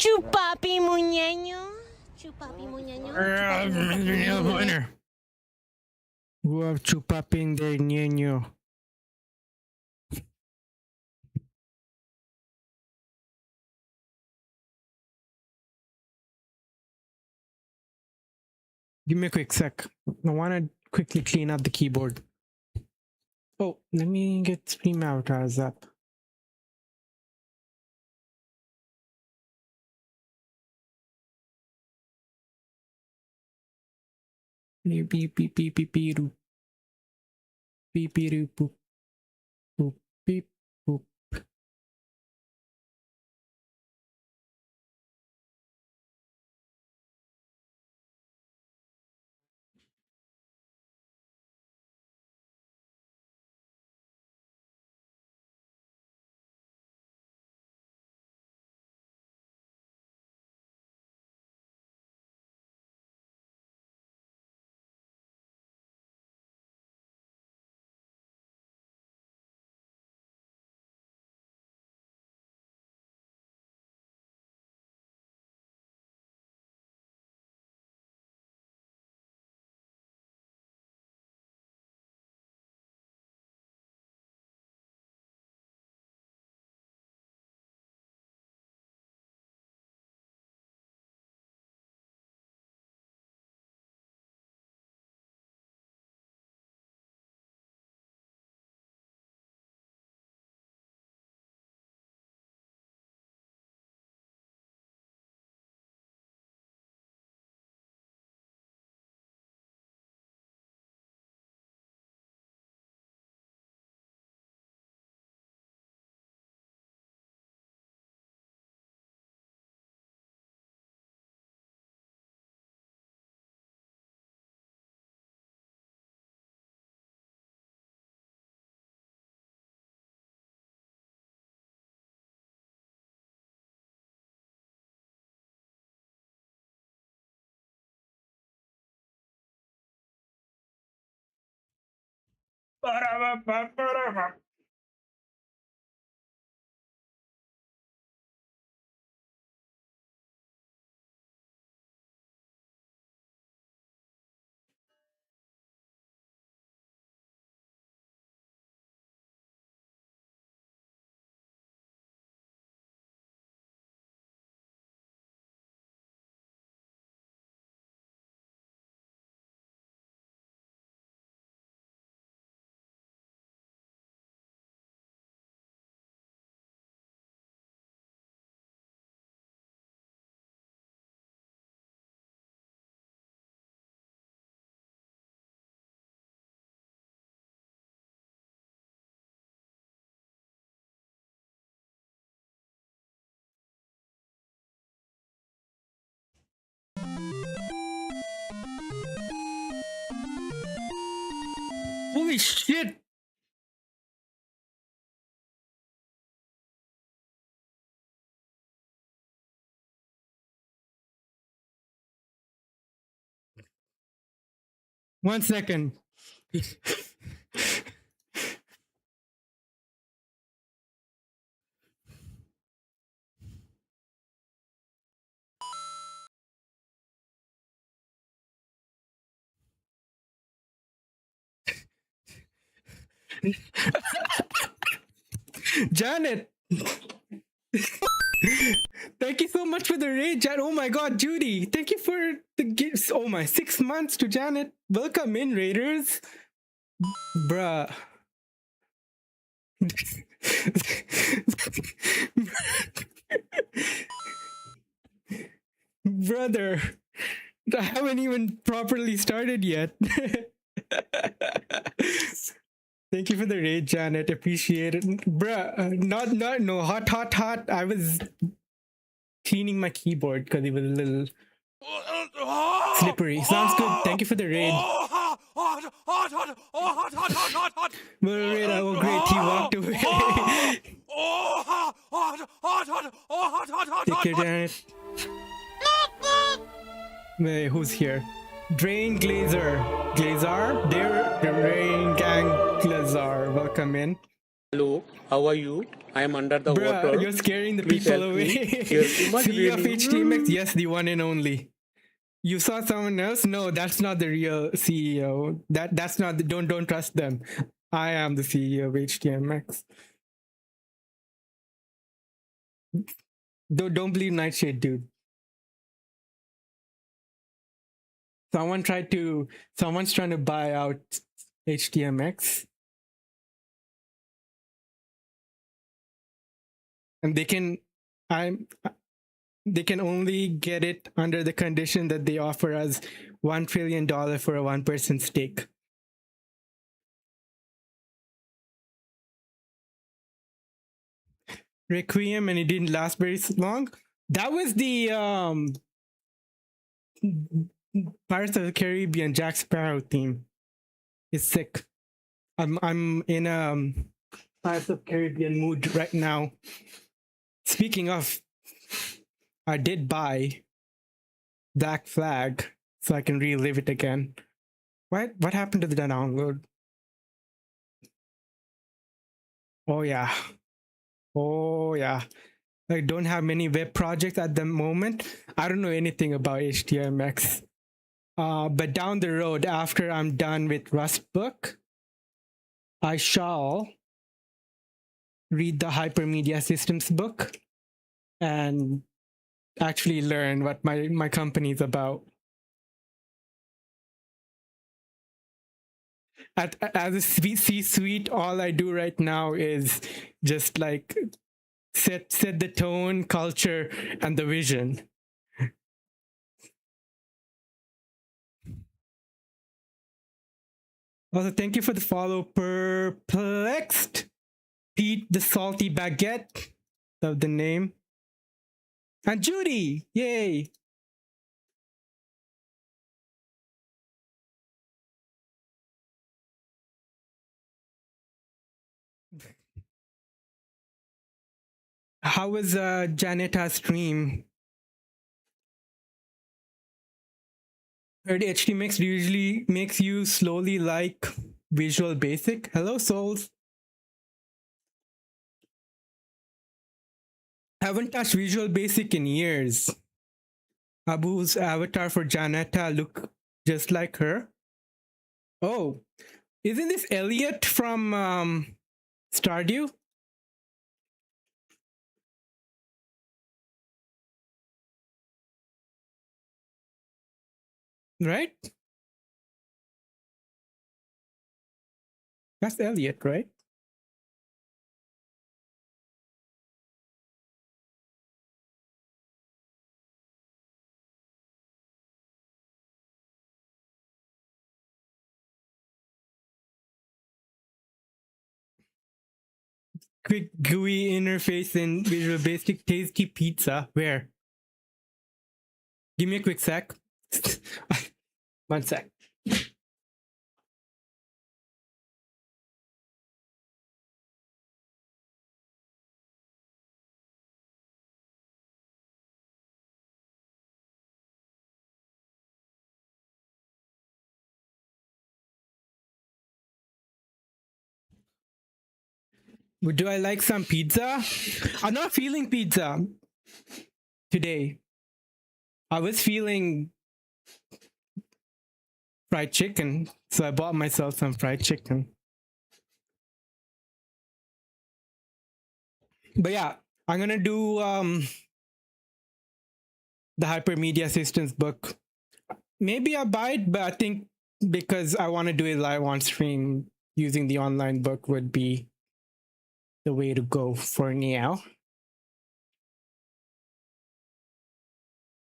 Chupapi muñeño. Chupapi muñeño. Wow, chupaping del niño. Give me a quick sec. I want to quickly clean up the keyboard. Oh, let me get Stream Avatars up. Beep beep beep beep beep beep doop. Beep beep doop boop boop beep boop. Holy shit! One second. Janet! Thank you so much for the raid, Janet. Oh my god, Judy! Thank you for the gifts. Oh my, 6 months to Janet. Welcome in, Raiders. Bruh. Brother, I haven't even properly started yet. Thank you for the raid, Janet. Appreciate it. Bruh, no, hot. I was cleaning my keyboard because it was a little slippery. Sounds good. Thank you for the raid. Well, raid, oh great, he walked away. Take care, Janet. Wait, who's here? Drain Glazer. Glazar? They're the Rain Gang Glazar. Welcome in. Hello, how are you? I am under the Bruh, water. you're scaring the Please people help away. me. There's too much CEO of HTMX, raining. yes, the one and only. You saw someone else? No, that's not the real CEO. That's not the, don't trust them. I am the CEO of HTMX. Don't believe Nightshade, dude. Someone's trying to buy out HTMX, and I'm they can only get it under the condition that they offer us $1 trillion for a 1% stake. Requiem, and it didn't last very long. That was the Pirates of the Caribbean Jack Sparrow theme. It's sick. I'm in a Pirates of the Caribbean mood right now. Speaking of, I did buy Black Flag so I can relive it again. What happened to the download? Oh yeah. Oh yeah. I don't have many web projects at the moment. I don't know anything about HTMX. But down the road, after I'm done with Rust book, I shall read the Hypermedia Systems book and actually learn what my company is about. As a C-suite, all I do right now is just like set the tone, culture, and the vision. Also, thank you for the follow, Perplexed. Pete the Salty Baguette. Love the name. And Judy, yay. How was Janeta's stream? Heard HTMX usually makes you slowly like Visual Basic. Hello, souls. Haven't touched Visual Basic in years. Abu's avatar for Janeta look just like her. Oh, isn't this Elliot from Stardew? Right? That's Elliot, right? Quick GUI interface in Visual Basic tasty pizza. Where? Give me a quick sec. 1 sec. Do I like some pizza? I'm not feeling pizza today. I was feeling fried chicken, so I bought myself some fried chicken. But yeah, I'm gonna do the Hypermedia Systems book. Maybe I buy it, but I think because I want to do it live on stream, using the online book would be the way to go for now.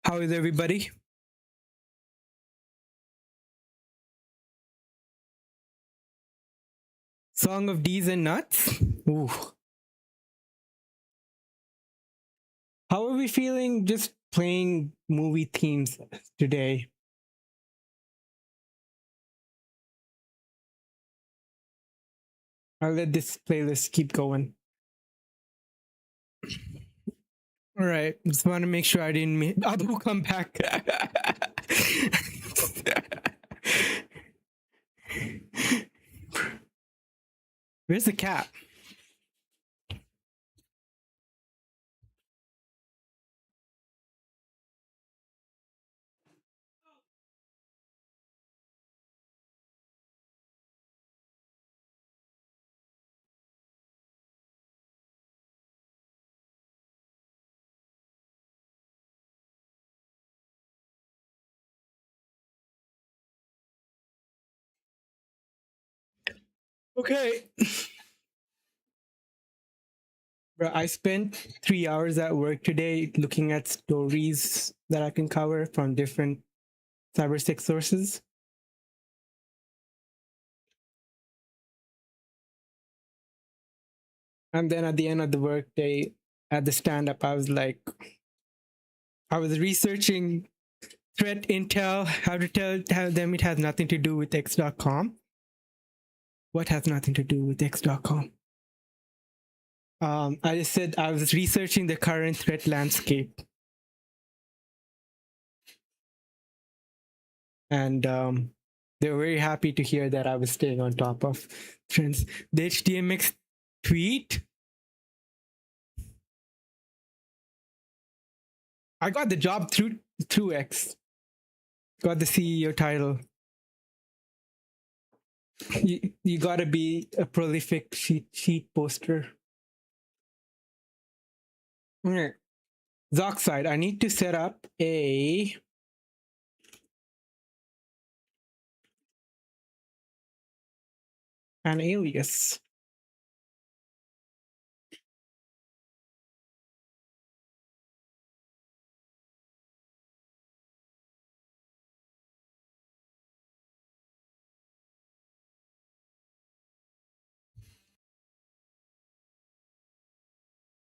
How is everybody? Song of D's and Nuts? Ooh. How are we feeling just playing movie themes today? I'll let this playlist keep going. All right, just want to make sure I didn't miss. Abu, come back. Where's the cat? Okay. Bro, I spent 3 hours at work today looking at stories that I can cover from different cybersec sources. And then at the end of the workday, at the stand-up, I was researching threat intel, how to tell them it has nothing to do with X.com. What has nothing to do with X.com? I just said I was researching the current threat landscape. And they were very happy to hear that I was staying on top of trends. The HDMX tweet, I got the job through X. Got the CEO title. You gotta be a prolific sheet poster. Okay. Zoxide, I need to set up an alias.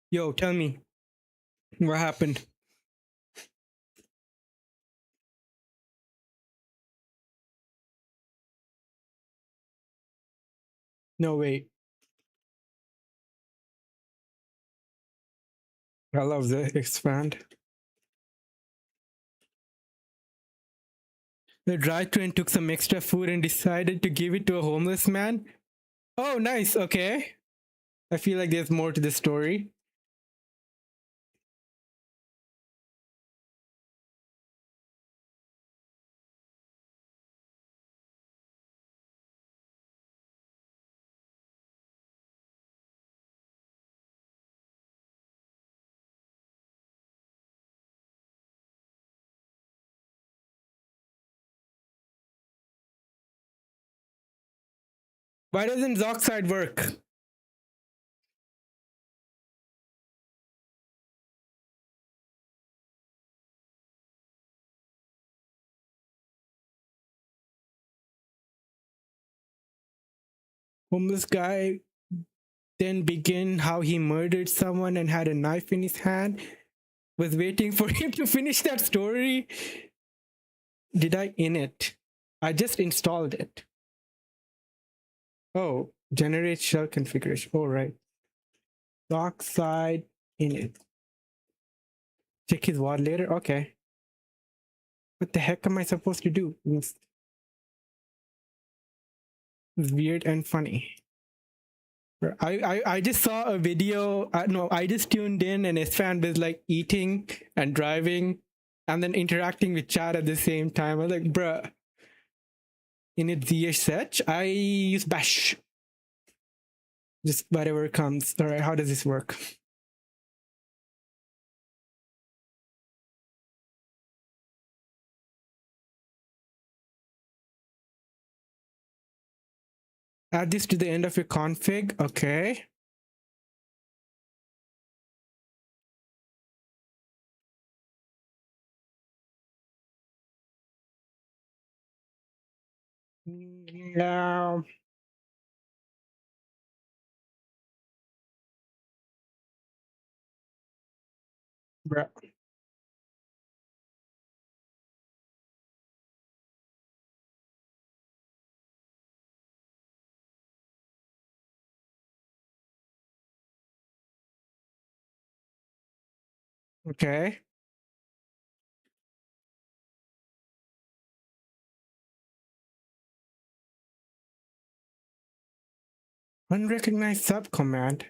Yo, tell me what happened. No, wait. I love the expand. The drive-thru took some extra food and decided to give it to a homeless man. Oh, nice. Okay. I feel like there's more to the story. Why doesn't Zoxide work? Homeless guy then begin how he murdered someone and had a knife in his hand. Was waiting for him to finish that story. Did I init? I just installed it. Oh, generate shell configuration. All right. Dockside init. Check his WAD later. Okay. What the heck am I supposed to do? It's weird and funny. I just saw a video. No, I just tuned in and Isfan was like eating and driving and then interacting with chat at the same time. I was like, bruh, init zsh, I use bash. Just whatever comes. All right, how does this work? Add this to the end of your config. Okay. Yeah. Bruh. Okay. Unrecognized sub command.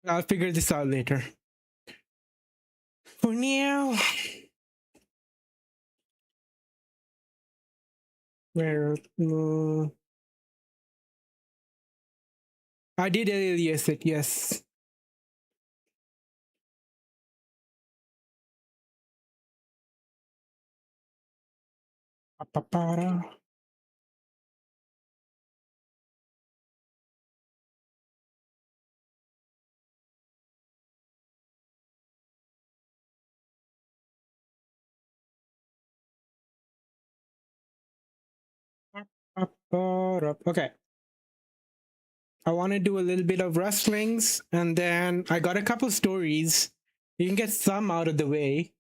I'll figure this out later. For now, where I did alias it, yes. Pa-pa-para. Pa-pa-para. Okay. I want to do a little bit of rustlings, and then I got a couple stories. You can get some out of the way.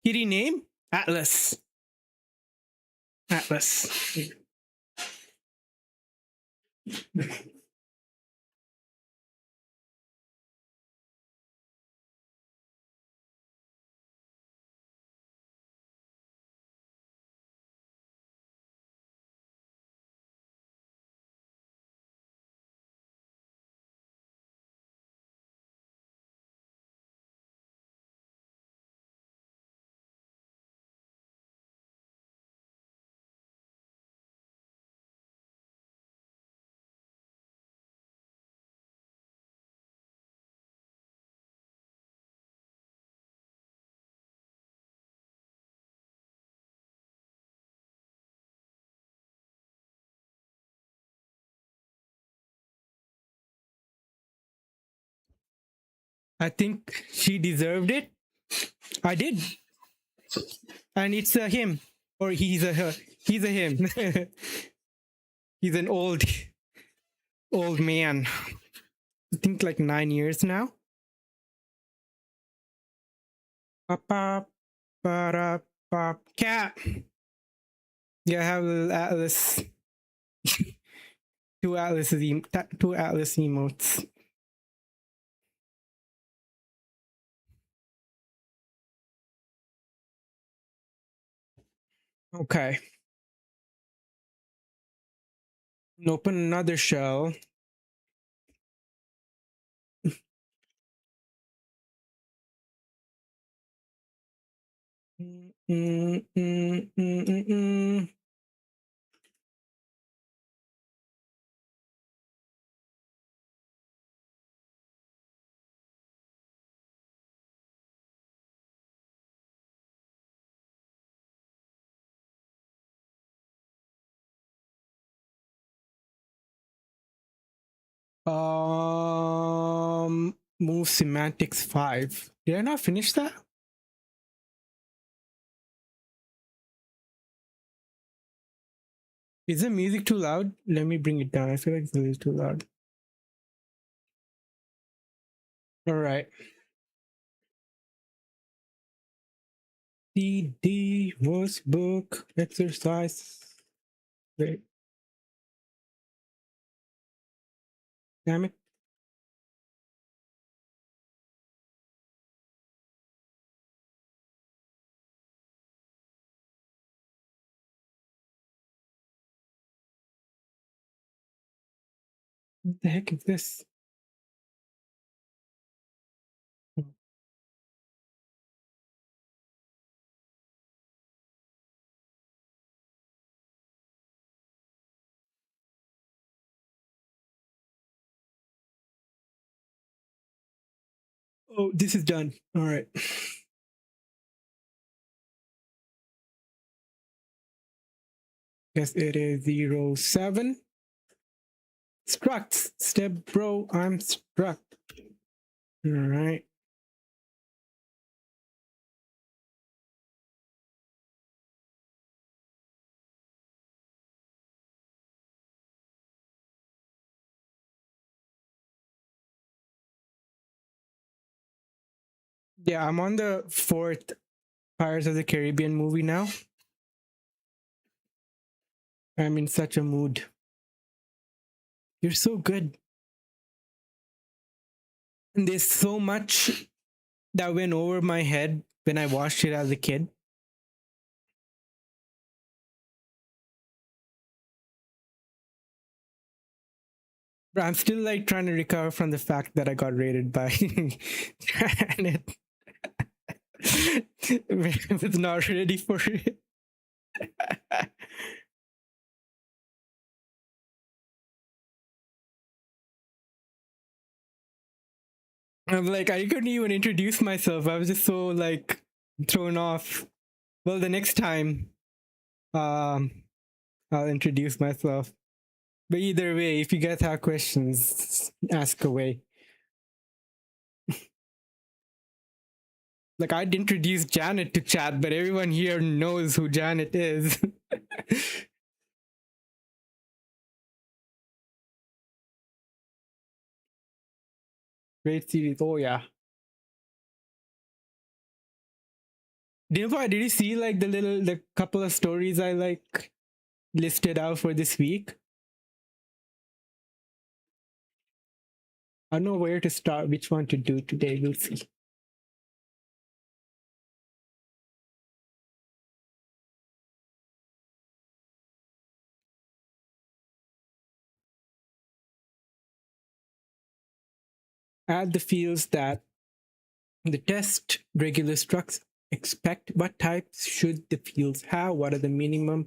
Kitty name? Atlas. Atlas. I think she deserved it. I did. And it's a him. Or he's a her. He's a him. He's an old man. I think like 9 years now. Pop, para, pop, cat. Yeah, I have a little Atlas. Two Atlas emotes. Okay. Open another shell. Mm, mm, mm, mm, mm. Move semantics 5. Did I not finish that? Is the music too loud? Let me bring it down. I feel like it's a little too loud. All right. CD, voice book, exercise. Wait. Damn it. What the heck is this? Oh, this is done. All right. Guess it is 07. Struct. Step bro, I'm struck. All right. Yeah, I'm on the 4th Pirates of the Caribbean movie now. I'm in such a mood. You're so good. And there's so much that went over my head when I watched it as a kid. I'm still like trying to recover from the fact that I got raided by Janet. I was not ready for it. I'm like, I couldn't even introduce myself. I was just so like thrown off. Well, the next time, um, I'll introduce myself. But either way, if you guys have questions, ask away. Like, I'd introduce Janet to chat, but everyone here knows who Janet is. Great series. Oh yeah. Did you see like the couple of stories I like listed out for this week? I don't know where to start, which one to do today. We'll see. Add the fields that the test regular structs expect. What types should the fields have? What are the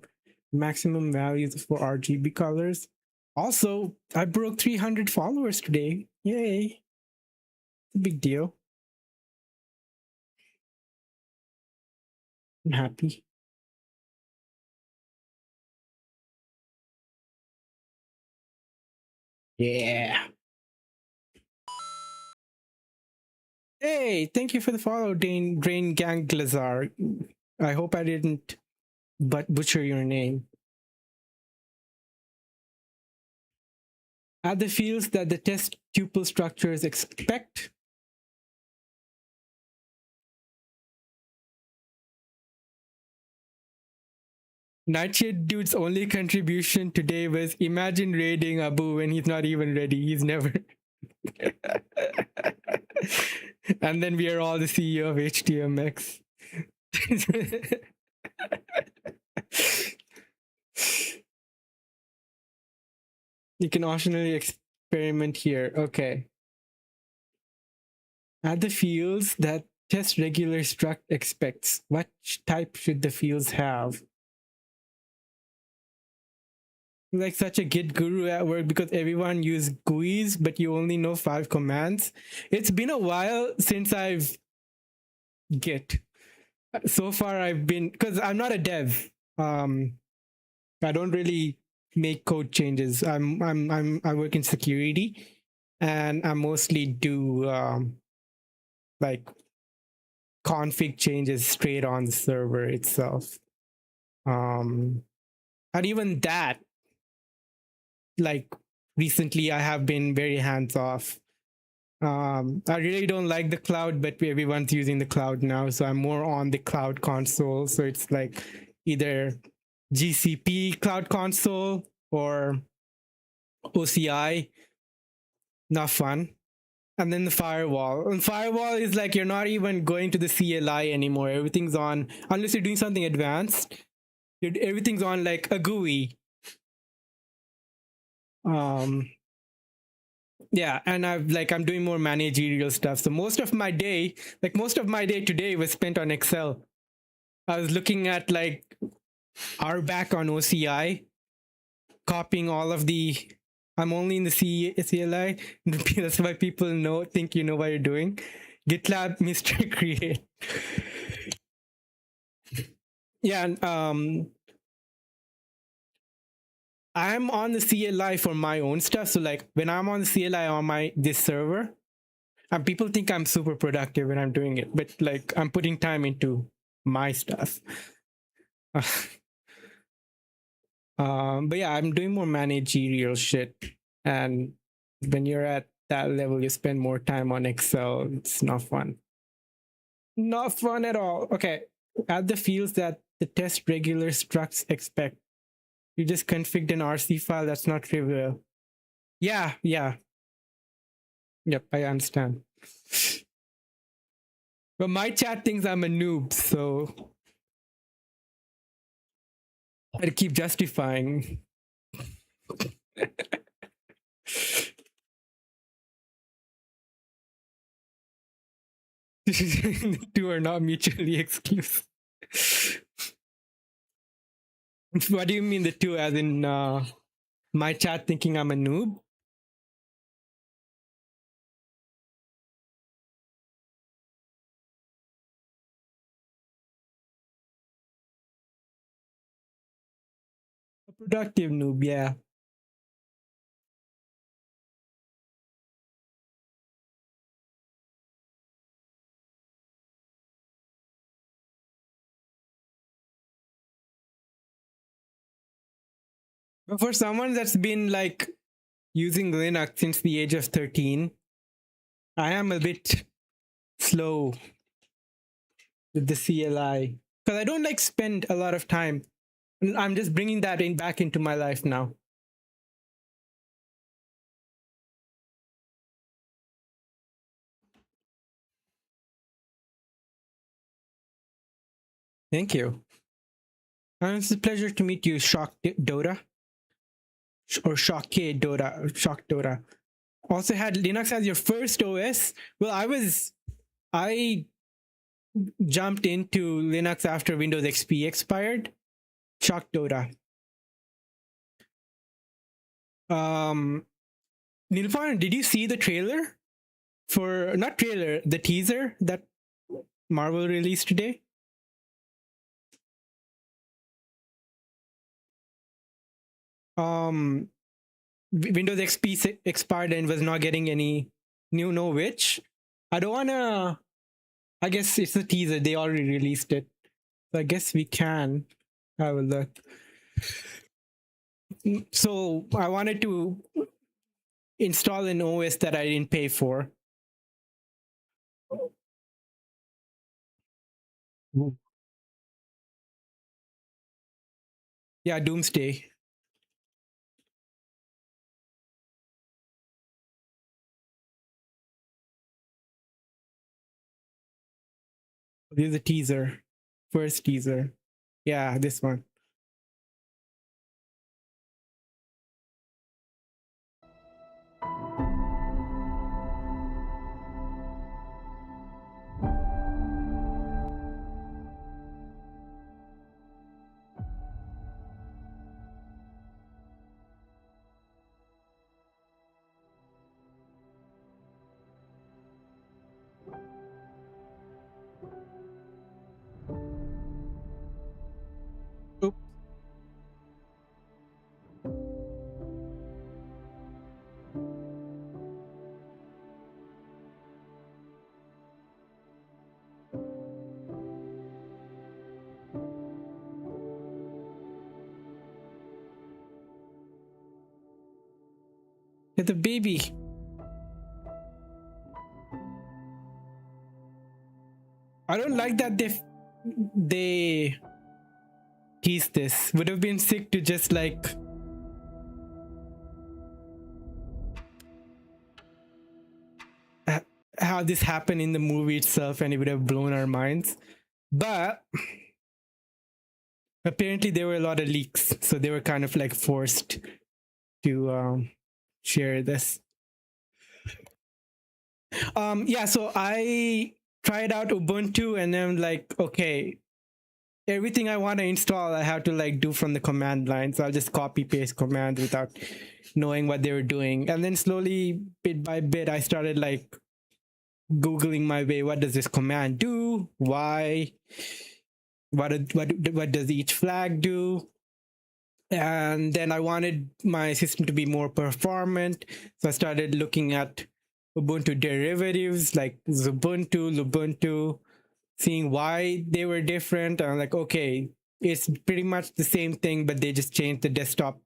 maximum values for RGB colors? Also, I broke 300 followers today. Yay. It's a big deal. I'm happy. Yeah. Hey, thank you for the follow, Drain Gang Glazar. I hope I didn't butcher your name. Add the fields that the test tuple structures expect. Nightshade Dude's only contribution today was imagine raiding Abu when he's not even ready. He's never. And then we are all the CEO of HTMX. You can optionally experiment here. Okay. Add the fields that test regular struct expects. What type should the fields have? Like such a Git guru at work because everyone use GUIs, but you only know 5 commands. It's been a while since I've Git. So far I've been, because I'm not a dev. I don't really make code changes. I work in security, and I mostly do like config changes straight on the server itself. And even that, like recently, I have been very hands off. I really don't like the cloud, but everyone's using the cloud now, so I'm more on the cloud console. So it's like either GCP cloud console or OCI. Not fun. And then the firewall. And firewall is like you're not even going to the CLI anymore. Everything's on, unless you're doing something advanced. Everything's on like a GUI. Yeah, and I'm doing more managerial stuff. So most of my day today was spent on Excel. I was looking at like RBAC on OCI, copying all of the. I'm only in the CLI. That's why people think you know what you're doing. GitLab Mr. Create. Yeah, and I'm on the CLI for my own stuff. So like when I'm on the CLI on this server, and people think I'm super productive when I'm doing it, but like I'm putting time into my stuff. But yeah, I'm doing more managerial shit. And when you're at that level, you spend more time on Excel. It's not fun. Not fun at all. Okay. Add the fields that the test regular structs expect. You just configured an RC file. That's not trivial. Yeah. Yep, I understand. But my chat thinks I'm a noob, so I keep justifying. The two are not mutually exclusive. What do you mean the two? As in my chat thinking I'm a noob? A productive noob, yeah. But for someone that's been like using Linux since the age of 13, I am a bit slow with the CLI because I don't like spend a lot of time. I'm just bringing that in back into my life now. Thank you. It's a pleasure to meet you, Shock Dota. Or Shock Dota. Shock Dota. Also had Linux as your first OS. Well, I jumped into Linux after Windows XP expired. Shock Dota. Nilfan, did you see the trailer for not trailer, the teaser that Marvel released today? Windows XP expired and was not getting any new no which. I don't wanna. I guess it's a teaser. They already released it, so I guess we can have a look. So I wanted to install an OS that I didn't pay for. Yeah, Doomsday. This is a teaser. First teaser. Yeah, this one. Oop. It's a baby. I don't like that they teased this. Would have been sick to just like how this happened in the movie itself, and it would have blown our minds. But apparently there were a lot of leaks, so they were kind of like forced to share this. Yeah, so I tried out Ubuntu and then like, okay, everything I want to install I have to like do from the command line, so I'll just copy paste commands without knowing what they were doing. And then slowly, bit by bit, I started like googling my way. What does this command do? Why? What does each flag do? And then I wanted my system to be more performant, so I started looking at Ubuntu derivatives like Ubuntu, Lubuntu, seeing why they were different. And I'm like, okay, it's pretty much the same thing, but they just changed the desktop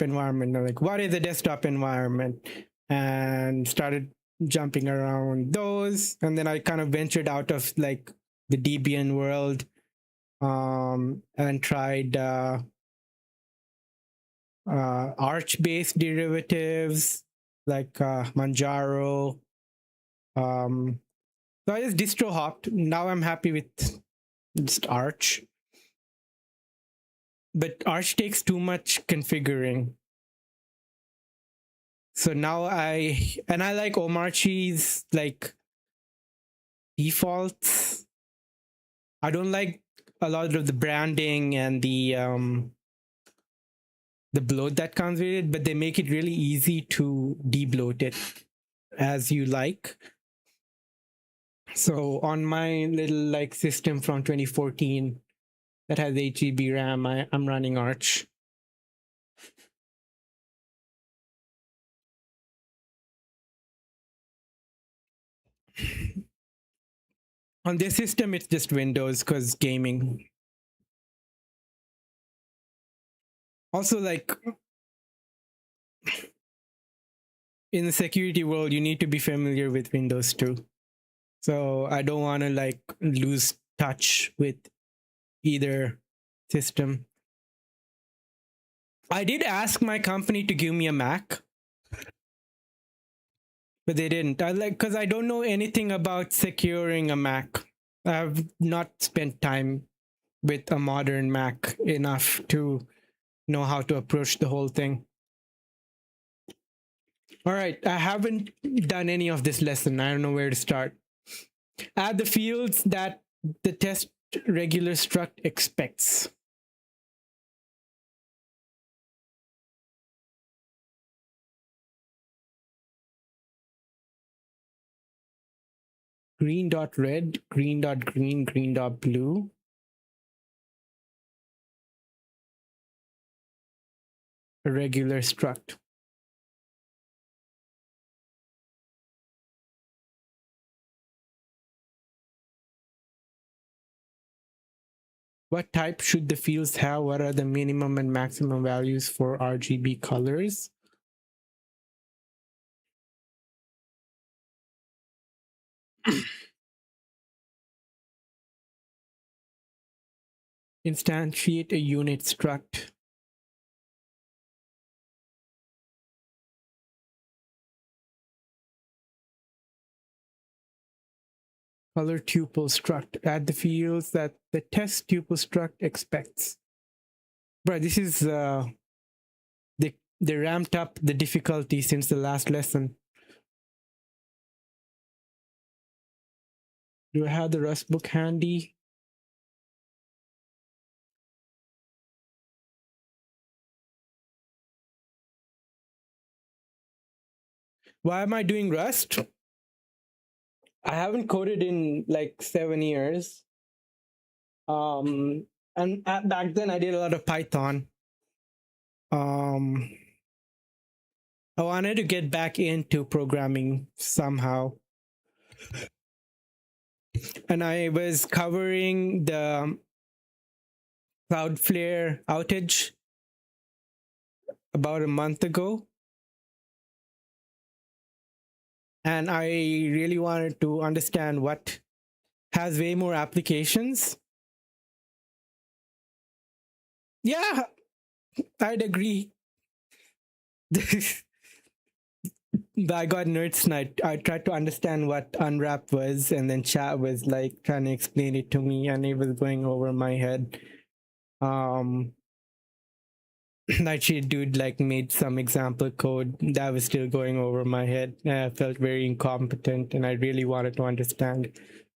environment. I'm like, what is a desktop environment? And started jumping around those. And then I kind of ventured out of like the Debian world and tried Arch-based derivatives like Manjaro. So I just distro hopped. Now I'm happy with just Arch. But Arch takes too much configuring. So now I like Omarchi's like defaults. I don't like a lot of the branding and the bloat that comes with it, but they make it really easy to debloat it as you like. So on my little like system from 2014 that has 8 GB RAM, I'm running Arch. On this system, it's just Windows because gaming. Also, like in the security world, you need to be familiar with Windows too. So I don't want to like lose touch with either system. I did ask my company to give me a Mac, but they didn't. Because I don't know anything about securing a Mac. I've not spent time with a modern Mac enough to know how to approach the whole thing. All right, I haven't done any of this lesson. I don't know where to start. Add the fields that the test regular struct expects. Green dot red, green dot green, green dot blue. A regular struct. What type should the fields have? What are the minimum and maximum values for RGB colors? Instantiate a unit struct. Color tuple struct. Add the fields that the test tuple struct expects. Right, this is they ramped up the difficulty since the last lesson. Do I have the Rust book handy? Why am I doing Rust? I haven't coded in like 7 years. And back then I did a lot of Python. I wanted to get back into programming somehow. And I was covering the Cloudflare outage about a month ago. And I really wanted to understand what has way more applications. Yeah, I'd agree. I got nerds night. I tried to understand what unwrap was, and then chat was like trying to explain it to me, and it was going over my head. Nightshade dude like made some example code that was still going over my head. I felt very incompetent, and I really wanted to understand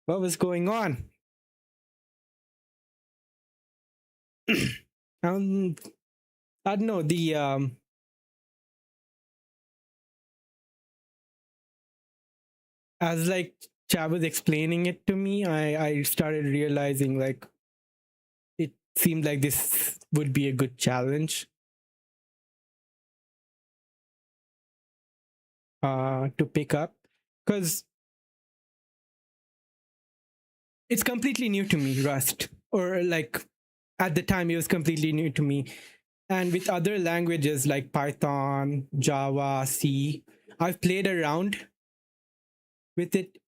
what was going on. I don't know as like Chad was explaining it to me, I started realizing like it seemed like this would be a good challenge to pick up, because it's completely new to me, Rust, or like at the time it was completely new to me. And with other languages like Python, Java, C, I've played around with it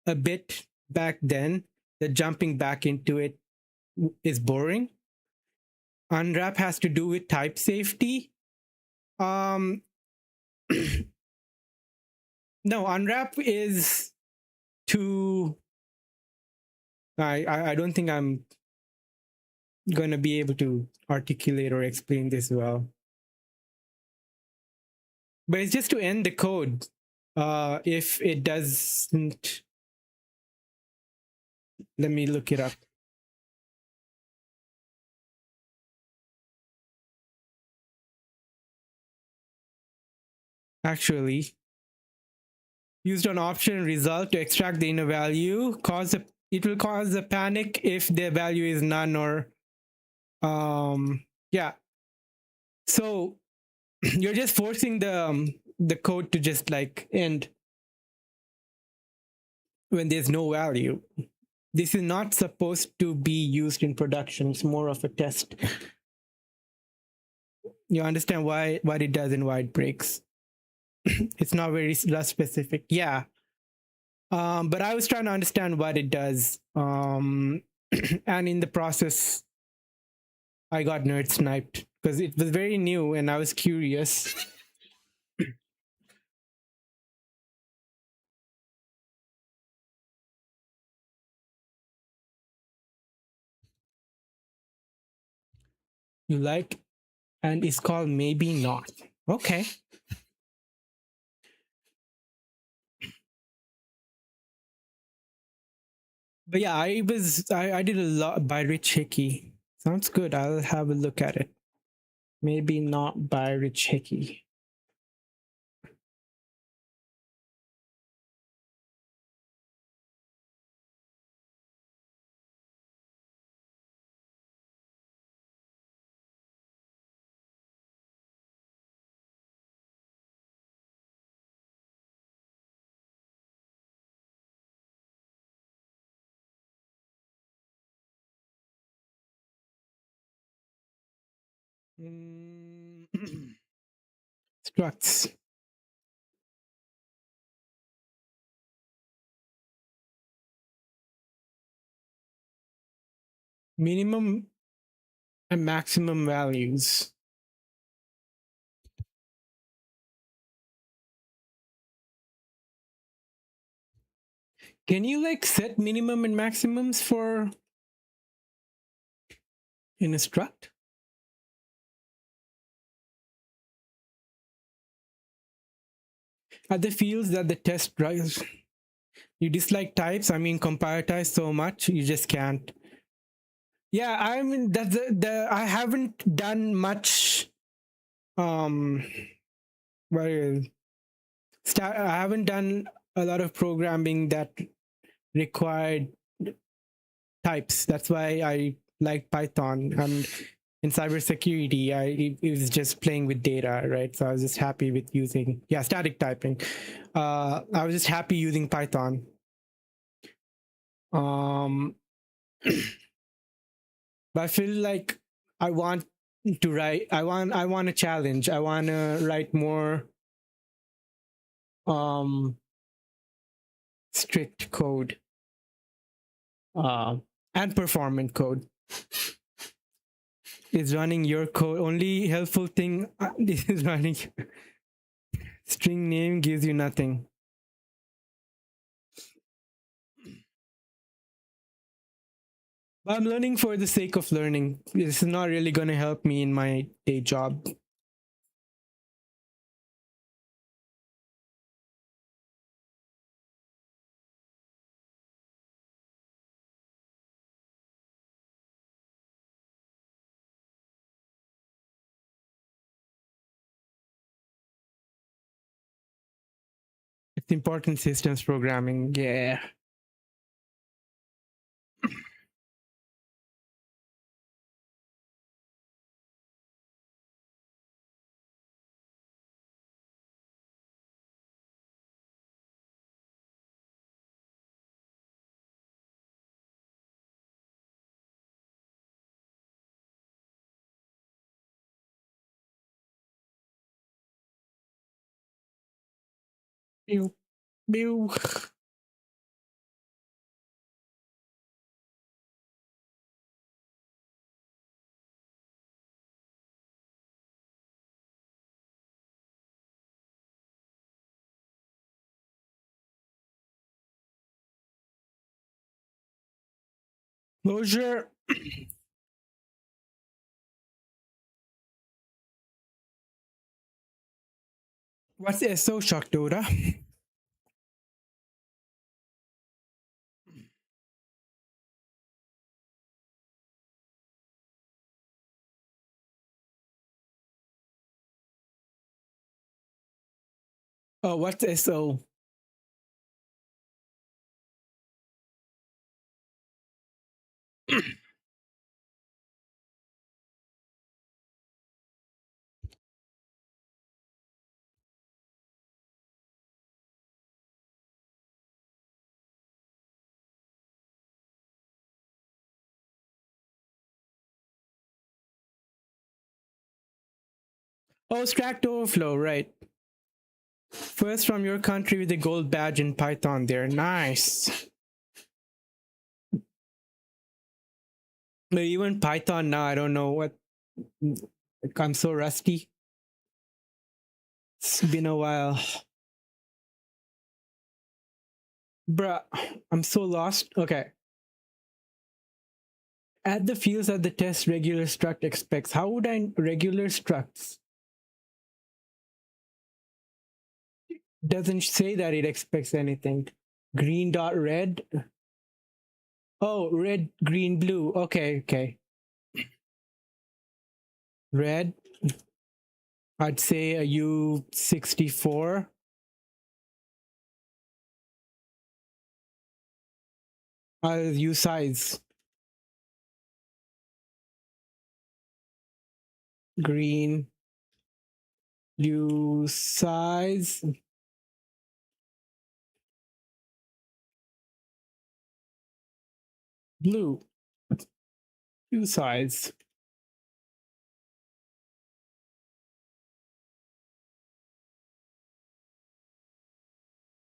a bit back then. The jumping back into it is boring. Unwrap has to do with type safety. No, unwrap is to I don't think I'm gonna be able to articulate or explain this well. but it's just to end the code. If it doesn't, let me look it up. Actually, used on option result to extract the inner value, it will cause a panic if the value is none or yeah. So you're just forcing the code to just like end when there's no value. This is not supposed to be used in production. It's more of a test. You understand why what it does and why it breaks. It's not very specific. Yeah. But I was trying to understand what it does. And in the process, I got nerd sniped because it was very new and I was curious. You like, and it's called Maybe Not. Okay. But yeah, I did a lot by Rich Hickey. Sounds good. I'll have a look at it. Maybe Not by Rich Hickey. Structs. Minimum and maximum values. Can you like set minimum and maximums for in a struct? Are the fields that the test drives? You dislike types? I mean, compile types so much you just can't. Yeah, I mean that I haven't done much. What is I haven't done a lot of programming that required types. That's why I like Python. And in cybersecurity, it was just playing with data, right? So I was just happy with using static typing. I was just happy using Python. But I feel like I want to write. I want a challenge. I want to write more strict code and performant code. Is running your code only helpful thing? This is running string name gives you nothing. But I'm learning for the sake of learning. This is not really going to help me in my day job. It's important systems programming. Yeah. Pew, pew. Closure. What's SO Shakdora? Oh, what's SO? Oh, Stack Overflow, right. First from your country with the gold badge in Python there. Nice. But even Python now, I don't know what. I'm so rusty. It's been a while. Bruh, I'm so lost. Okay. Add the fields that the test regular struct expects. How would I regular structs? Doesn't say that it expects anything. Green dot red. Oh, red, green, blue. Okay, okay. Red. I'd say a U64. U size. Green. U size. Blue. U size.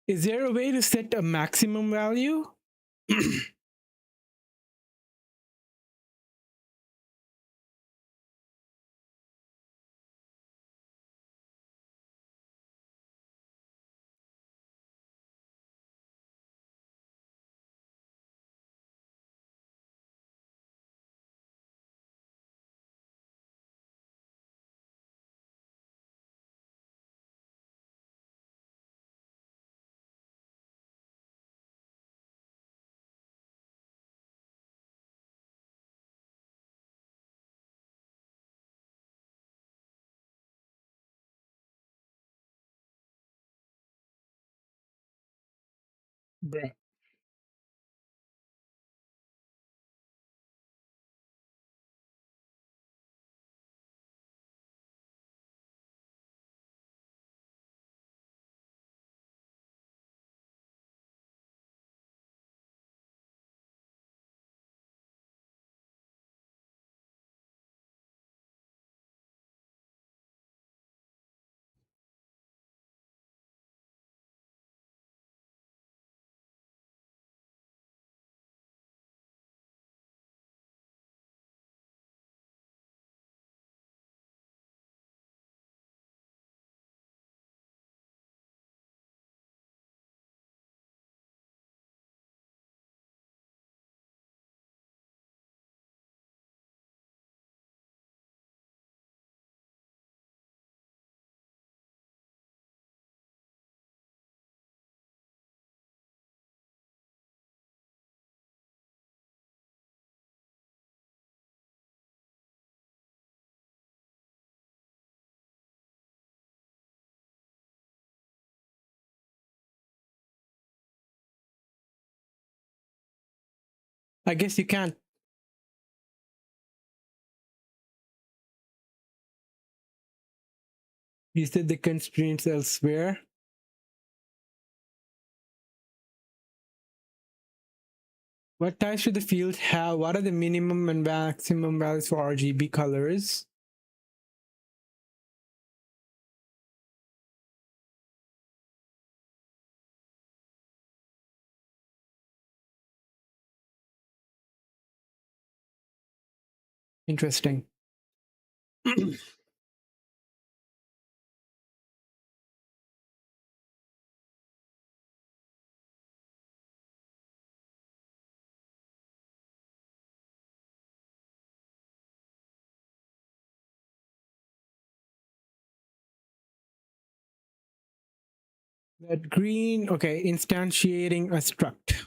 Is there a way to set a maximum value? Bruh. I guess you can't. You said the constraints elsewhere. What types should the field have? What are the minimum and maximum values for RGB colors? Interesting. That green, okay, instantiating a struct.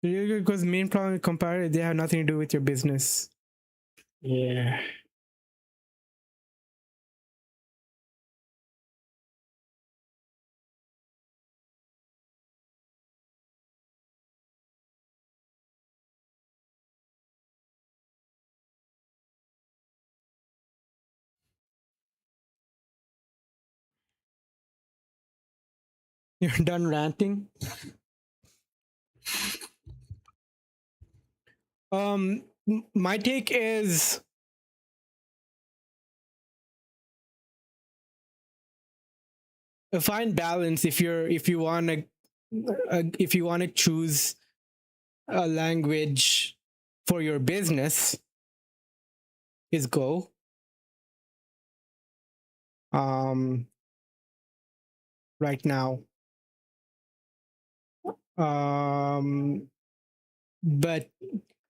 Because main problem with comparative, they have nothing to do with your business. Yeah. You're done ranting. My take is a fine balance. If you want to choose a language for your business, is Go. Right now. But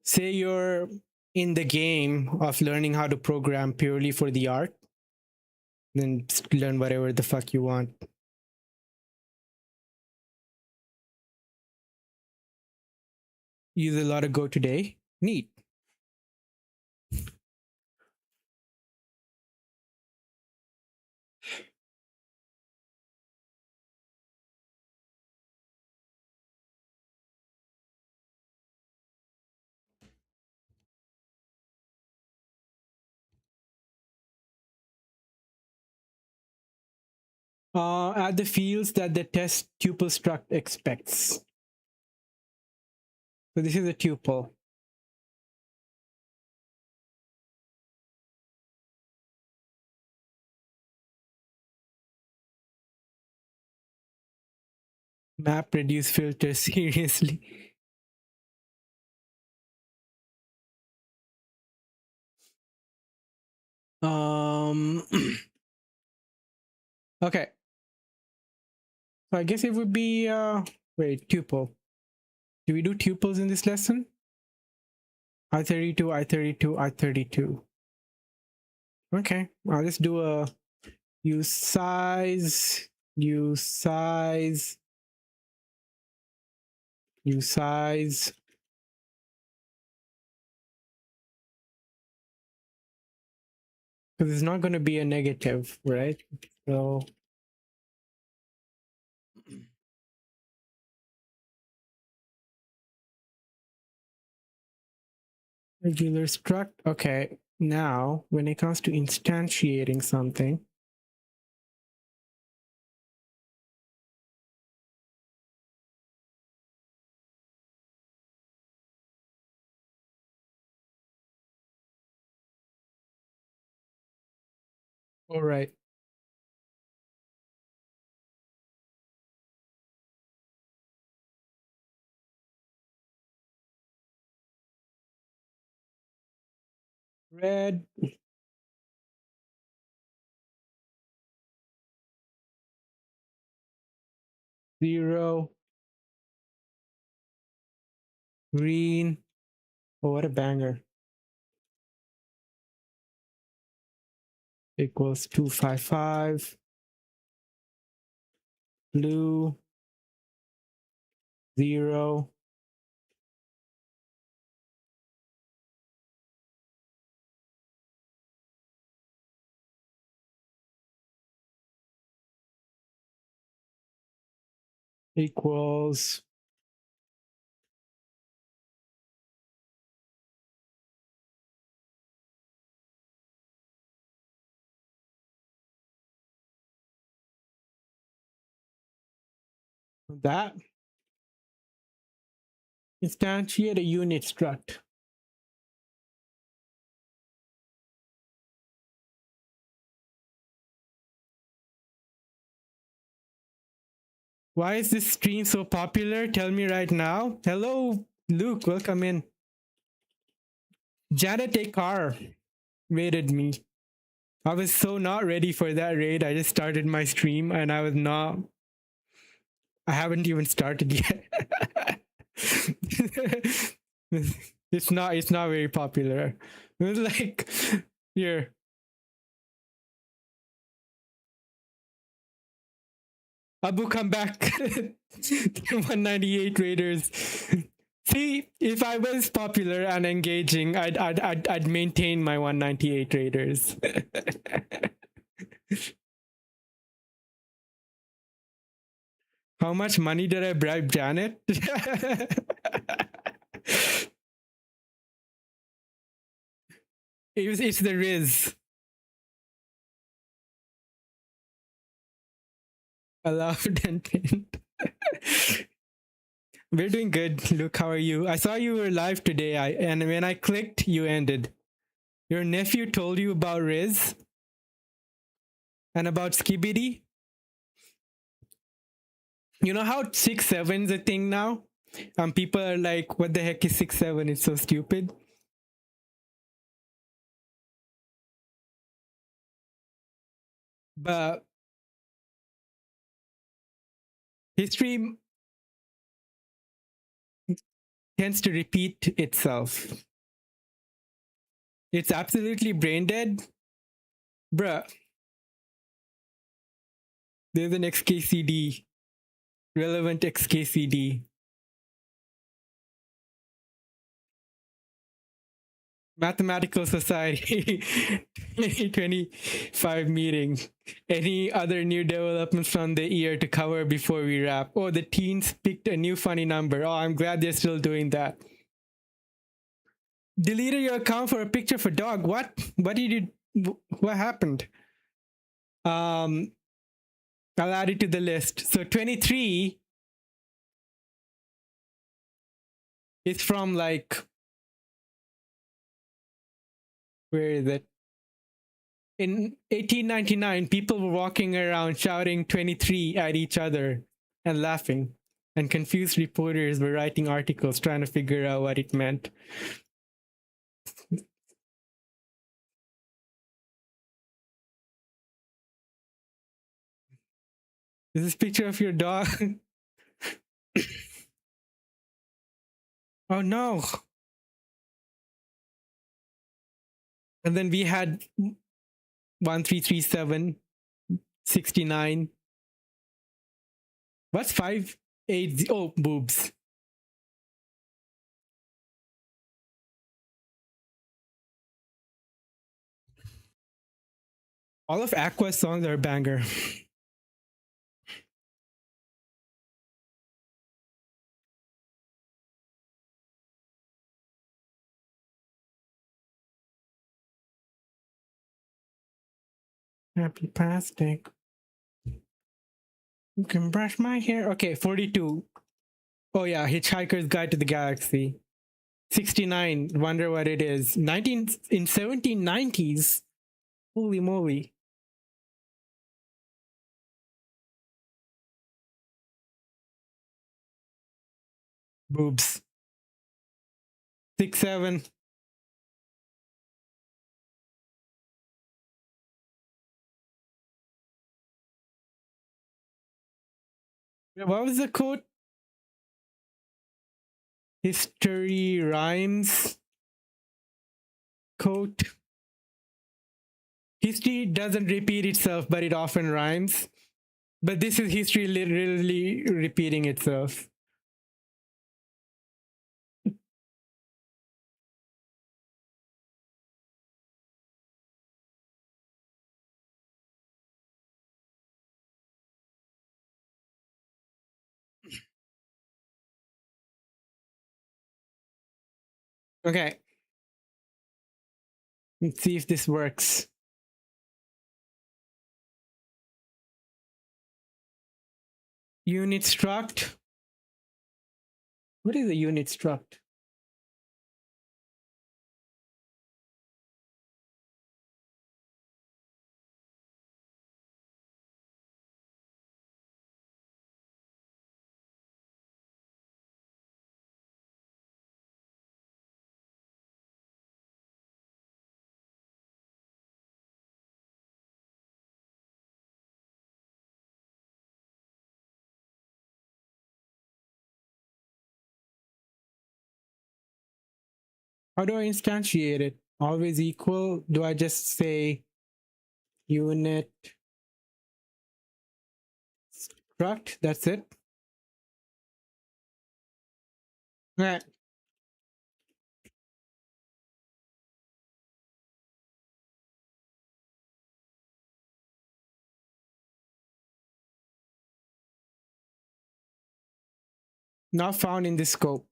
say you're in the game of learning how to program purely for the art, then just learn whatever the fuck you want. Use a lot of Go today. Neat. Add the fields that the test tuple struct expects. So this is a tuple. Map reduce filter, seriously. Okay. So I guess it would be wait, tuple. Do we do tuples in this lesson? I32, I32, I32. Okay, I'll just do a use size, use size, use size. Because it's not going to be a negative, right? So regular struct. Okay, now when it comes to instantiating something, all right. Red, zero, green. Oh, what a banger. Equals 255. Blue, 0. Equals that. Instantiate a unit struct. Why is this stream so popular? Tell me right now. Hello, Luke. Welcome in. Janet A. Carr raided me. I was so not ready for that raid. I just started my stream and I haven't even started yet. It's not very popular. It's like here. Abu, come back. 198 raiders. See, if I was popular and engaging, I'd maintain my 198 raiders. How much money did I bribe Janet? It's the Riz. Allowed and pinned. We're doing good. Luke, how are you? I saw you were live today, and when I clicked, you ended. Your nephew told you about Riz and about Skibidi? You know how 6'7" is a thing now? People are like, what the heck is 6'7"? It's so stupid. But history tends to repeat itself. It's absolutely brain dead. Bruh. There's an XKCD. Relevant XKCD. Mathematical Society 2025 meeting. Any other new developments from the year to cover before we wrap? Oh, the teens picked a new funny number. Oh, I'm glad they're still doing that. Deleted your account for a picture of a dog. What? What did you? What happened? I'll add it to the list. So 23 is from like, where is it? In 1899, people were walking around shouting 23 at each other and laughing. And confused reporters were writing articles trying to figure out what it meant. Is this picture of your dog? Oh no. And then we had 1337, 69. What's 580? Oh, boobs. All of Aqua's songs are a banger. Happy plastic. You can brush my hair. Okay, 42. Oh yeah, Hitchhiker's Guide to the Galaxy. 69. Wonder what it is. In 1790s. Holy moly. Boobs. 6'7". What was the quote? History rhymes. Quote. History doesn't repeat itself, but it often rhymes. But this is history literally repeating itself. Okay. Let's see if this works. Unit struct. What is a unit struct? How do I instantiate it? Always equal? Do I just say unit struct? That's it? All right. Not found in the scope.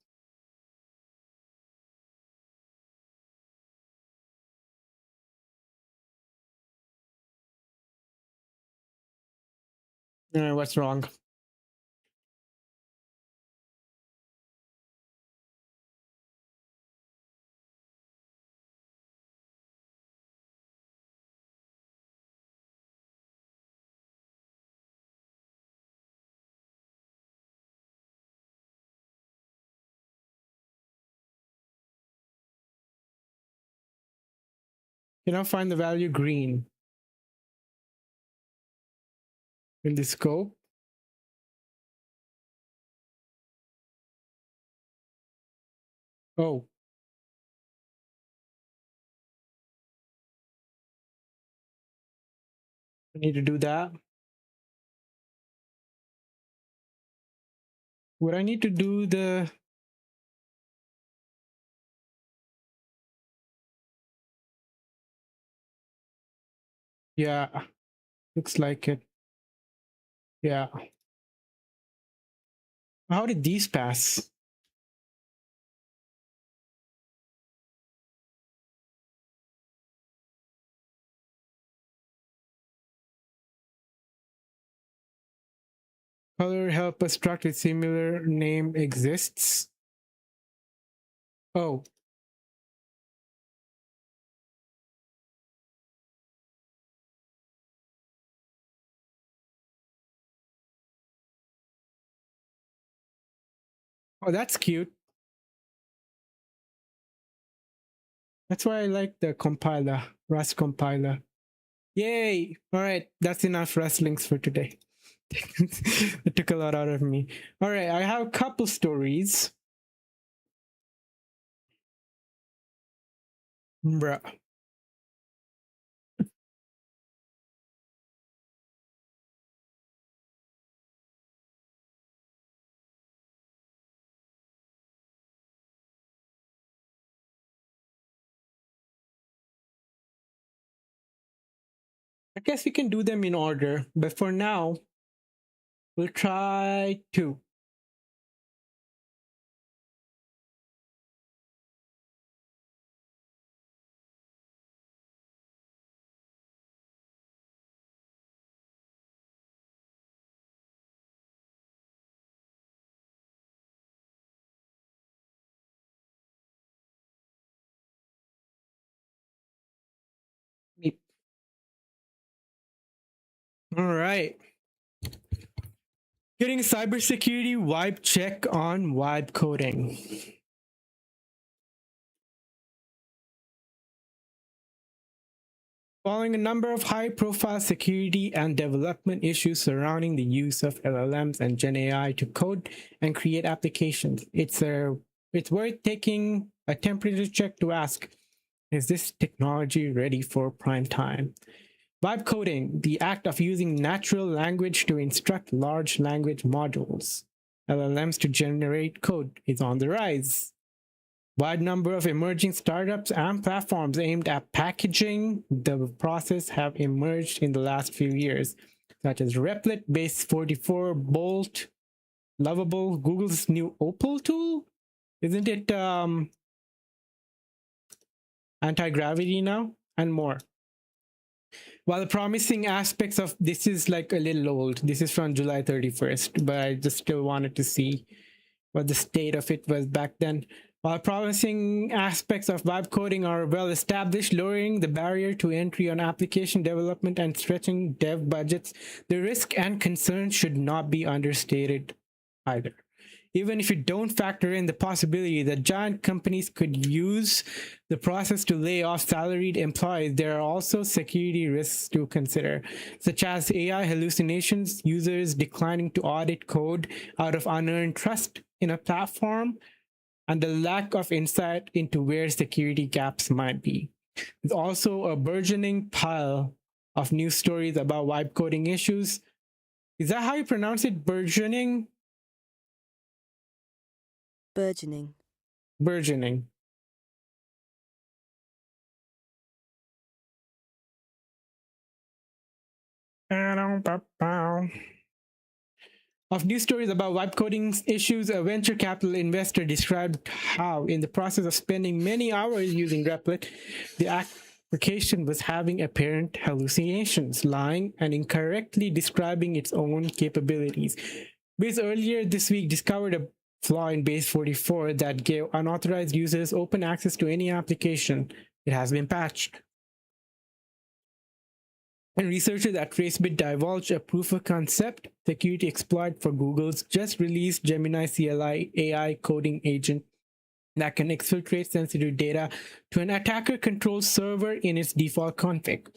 What's wrong? Cannot find the value green in the scope. Oh. I need to do that. Would I need to do the... Yeah, looks like it. Yeah. How did these pass? Color help a struct with similar name exists. Oh. Oh, that's cute. That's why I like the compiler, Rust compiler. Yay! All right, that's enough rustlings for today. It took a lot out of me. All right, I have a couple stories. Bruh. I guess we can do them in order, but for now, we'll try two. All right. Getting cybersecurity wipe check on wipe coding. Following a number of high-profile security and development issues surrounding the use of LLMs and Gen AI to code and create applications, it's worth taking a temperature check to ask, is this technology ready for prime time? Vibe coding, the act of using natural language to instruct large language modules, LLMs to generate code, is on the rise. Wide number of emerging startups and platforms aimed at packaging the process have emerged in the last few years, such as Replit, Base44, Bolt, Lovable, Google's new Opal tool. Isn't it anti-gravity now? And more. While the promising aspects of this is like a little old, this is from July 31st, but I just still wanted to see what the state of it was back then. While promising aspects of vibe coding are well established, lowering the barrier to entry on application development and stretching dev budgets, the risk and concern should not be understated either. Even if you don't factor in the possibility that giant companies could use the process to lay off salaried employees, there are also security risks to consider, such as AI hallucinations, users declining to audit code out of unearned trust in a platform, and the lack of insight into where security gaps might be. There's also a burgeoning pile of news stories about vibe coding issues. Is that how you pronounce it? Burgeoning? Burgeoning. Burgeoning. Of news stories about vibe coding issues, a venture capital investor described how, in the process of spending many hours using Replit, the application was having apparent hallucinations, lying, and incorrectly describing its own capabilities. Base earlier this week discovered a flaw in Base 44 that gave unauthorized users open access to any application. It has been patched. And researchers at Tracebit divulged a proof of concept security exploit for Google's just released Gemini CLI AI coding agent that can exfiltrate sensitive data to an attacker-controlled server in its default config.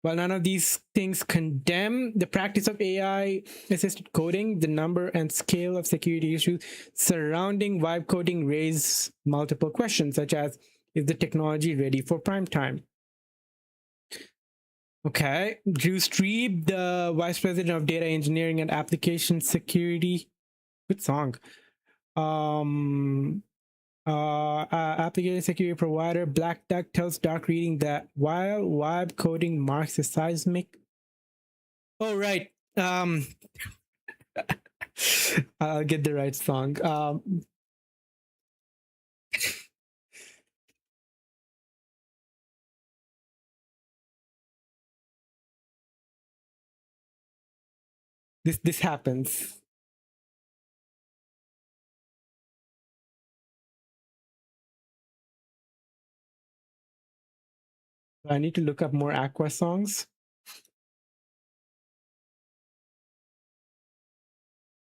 While none of these things condemn the practice of AI-assisted coding, the number and scale of security issues surrounding vibe coding raise multiple questions, such as, is the technology ready for prime time? Okay, Drew Strebe, the Vice President of Data Engineering and Application Security, good song. Application security provider Black Duck tells Dark Reading that while vibe coding marks a seismic. Oh right, I'll get the right song. This happens. I need to look up more Aqua songs.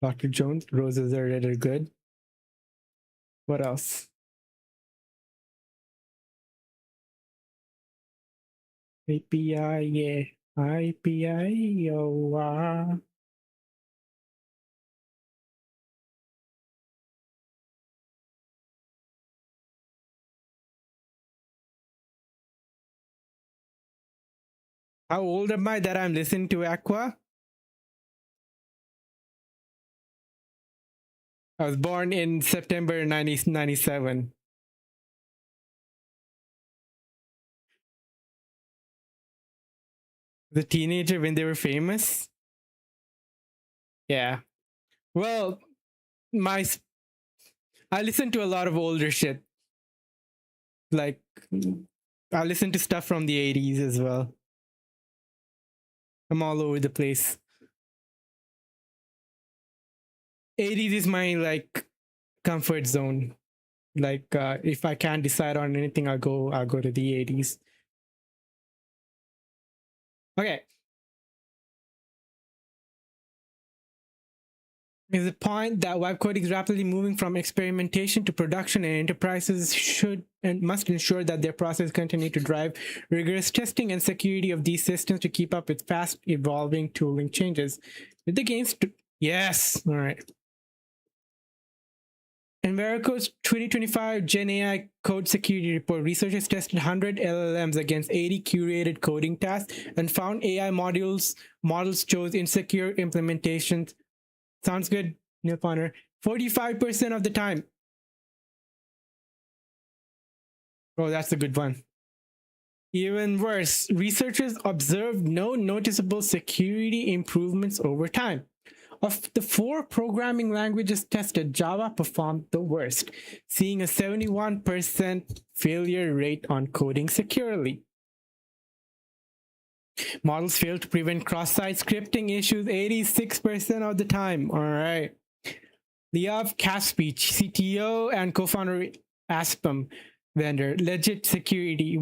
Dr. Jones, Roses Are Red are good. What else? API, yeah. API, oh, How old am I that I'm listening to Aqua? I was born in September 1997. The teenager when they were famous? Yeah. Well, I listen to a lot of older shit. Like, I listen to stuff from the 80s as well. I'm all over the place. 80s is my like comfort zone. Like if I can't decide on anything, I'll go to the 80s. Okay. Is the point that vibe coding is rapidly moving from experimentation to production, and enterprises should and must ensure that their process continue to drive rigorous testing and security of these systems to keep up with fast evolving tooling changes. With the gains, yes, all right. In Verico's 2025 Gen AI Code Security Report, researchers tested 100 LLMs against 80 curated coding tasks and found AI models chose insecure implementations. Sounds good, Neil Ponder. 45% of the time. Oh, that's a good one. Even worse, researchers observed no noticeable security improvements over time. Of the 4 programming languages tested, Java performed the worst, seeing a 71% failure rate on coding securely. Models failed to prevent cross-site scripting issues 86% of the time. All right. Liav Kaspeech, CTO and co-founder Aspam vendor, Legit Security,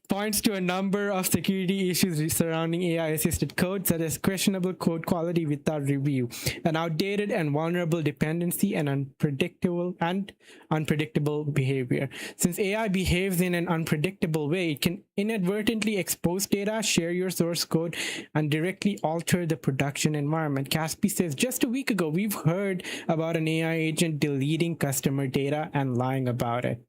points to a number of security issues surrounding AI-assisted code, such as questionable code quality without review, an outdated and vulnerable dependency, and unpredictable behavior. Since AI behaves in an unpredictable way, it can inadvertently expose data, share your source code, and directly alter the production environment. Caspi says, just a week ago, we've heard about an AI agent deleting customer data and lying about it.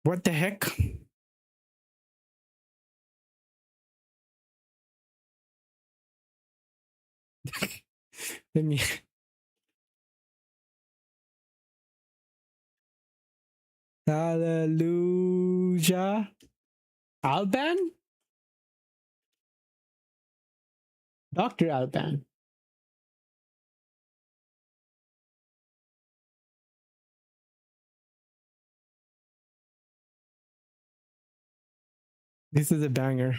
What the heck? Let me... Hallelujah. Alban? Dr. Alban. This is a banger.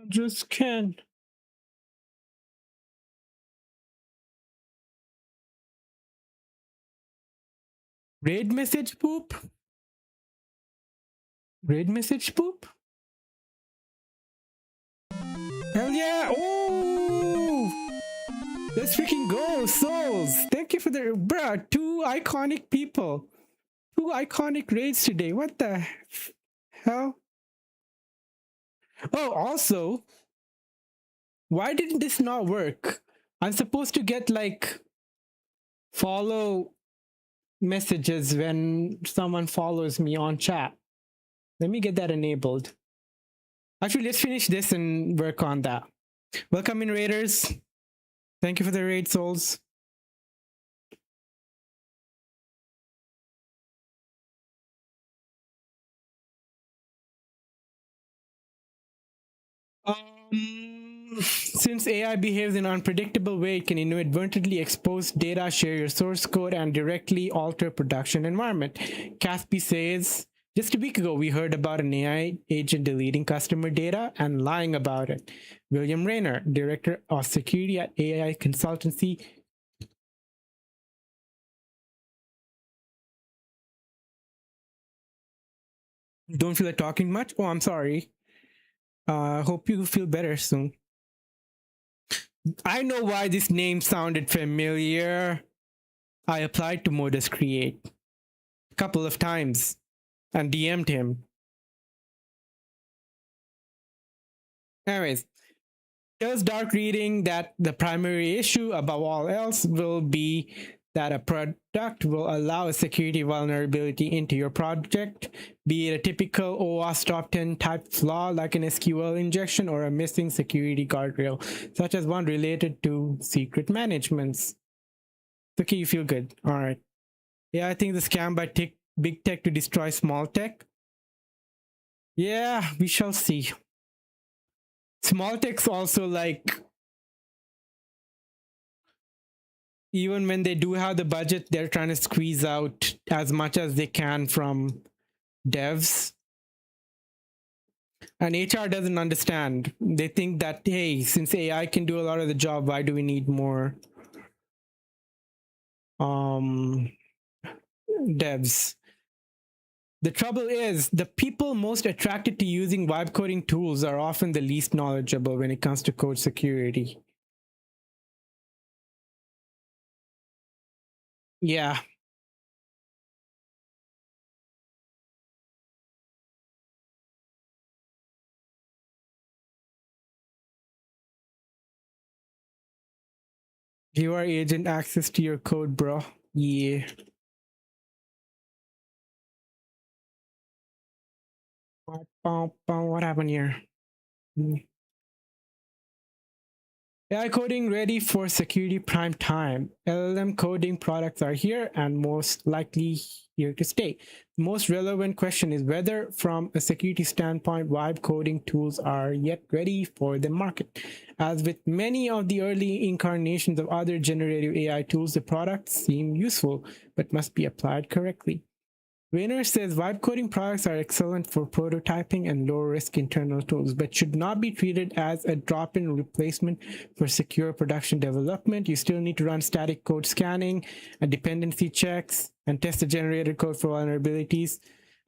Just can. Raid message poop? Raid message poop? Hell yeah! Oh! Let's freaking go, souls! Thank you for the... Bruh, 2 iconic people. 2 iconic raids today. What the hell? Oh, also, why didn't this not work? I'm supposed to get, like, follow messages when someone follows me on chat. Let me get that enabled. Actually, let's finish this and work on that. Welcome in, raiders. Thank you for the raid, souls. Since AI behaves in an unpredictable way, it can inadvertently expose data, share your source code, and directly alter production environment. Caspi says, just a week ago, we heard about an AI agent deleting customer data and lying about it. William Rayner, Director of Security at AI Consultancy. Don't feel like talking much? Oh, I'm sorry. Hope you feel better soon. I know why this name sounded familiar. I applied to Modus Create a couple of times and DM'd him. Anyways, tells Dark Reading that the primary issue above all else will be that a product will allow a security vulnerability into your project, be it a typical OWASP top 10 type flaw like an SQL injection or a missing security guardrail, such as one related to secret managements. Okay, you feel good. All right. Yeah, I think the scam by big tech to destroy small tech. Yeah, we shall see. Small tech's also like, even when they do have the budget, they're trying to squeeze out as much as they can from devs. And HR doesn't understand. They think that, hey, since AI can do a lot of the job, why do we need more devs? The trouble is, the people most attracted to using vibe coding tools are often the least knowledgeable when it comes to code security. Yeah. Give our agent access to your code, bro. Yeah. What happened here? AI coding ready for security prime time. LLM coding products are here and most likely here to stay. The most relevant question is whether, from a security standpoint, vibe coding tools are yet ready for the market. As with many of the early incarnations of other generative AI tools, the products seem useful, but must be applied correctly. Rayner says vibe coding products are excellent for prototyping and low-risk internal tools, but should not be treated as a drop-in replacement for secure production development. You still need to run static code scanning and dependency checks and test the generated code for vulnerabilities.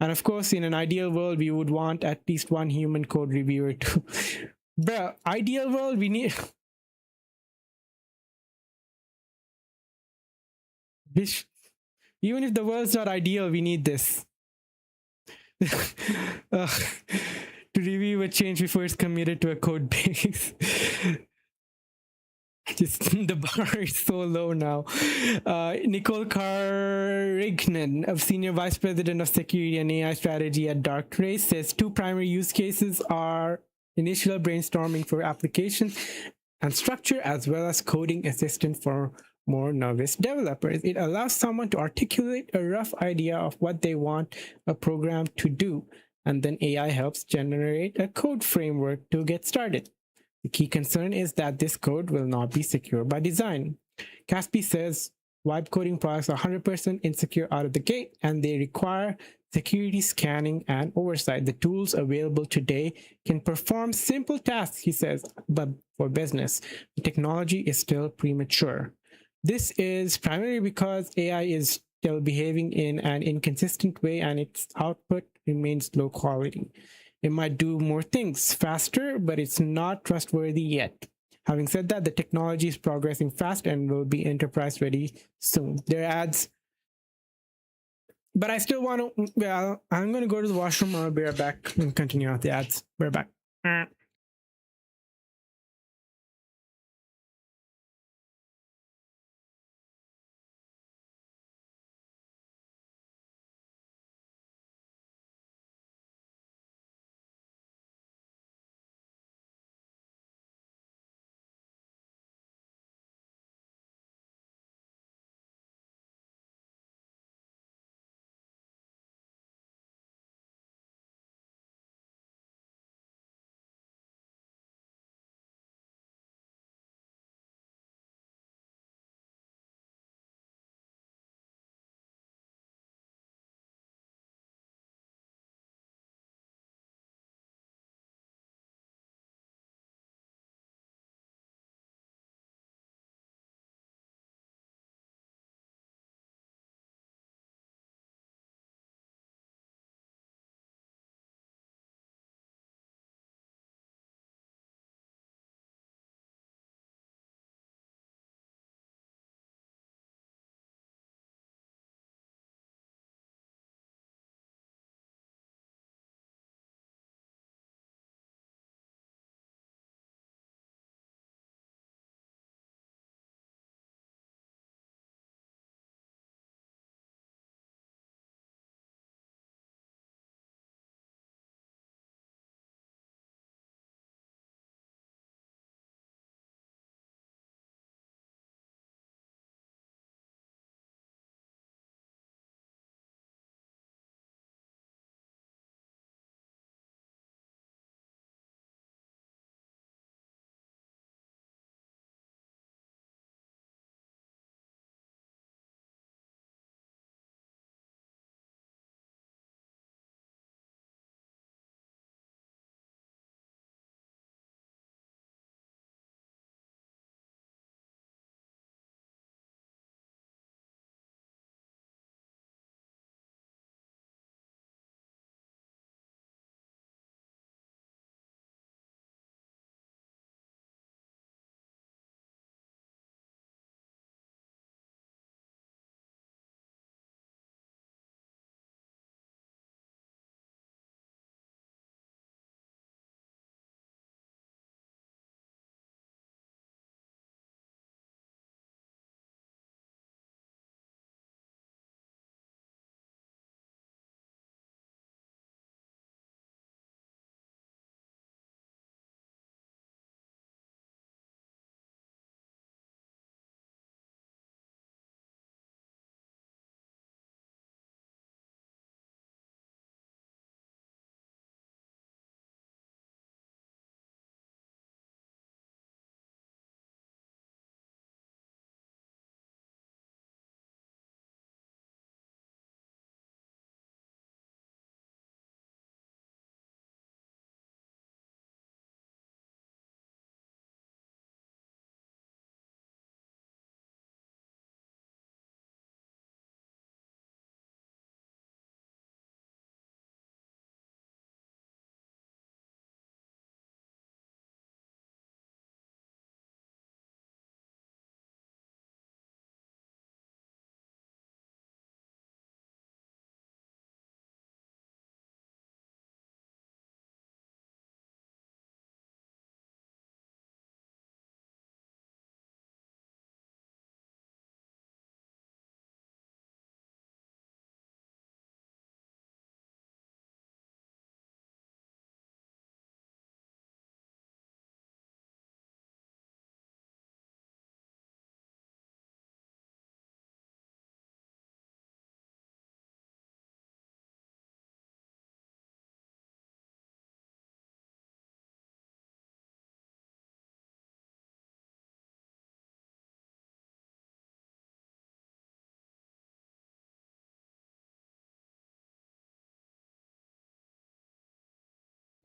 And of course, in an ideal world, we would want at least one human code reviewer to Bro, ideal world, we need. Even if the world's not ideal, we need this. Ugh. To review a change before it's committed to a code base. Just the bar is so low now. Nicole Carrignan, of Senior Vice President of Security and AI Strategy at Darktrace, says two primary use cases are initial brainstorming for application and structure, as well as coding assistant for more novice developers. It allows someone to articulate a rough idea of what they want a program to do, and then AI helps generate a code framework to get started. The key concern is that this code will not be secure by design. Caspi says vibe coding products are 100% insecure out of the gate, and they require security scanning and oversight. The tools available today can perform simple tasks, he says, but for business, the technology is still premature. This is primarily because AI is still behaving in an inconsistent way and its output remains low quality. It might do more things faster, but it's not trustworthy yet. Having said that, the technology is progressing fast and will be enterprise ready soon. There are ads, but I still want to. Well, I'm going to go to the washroom. I'll be right back and continue out the ads. We're back.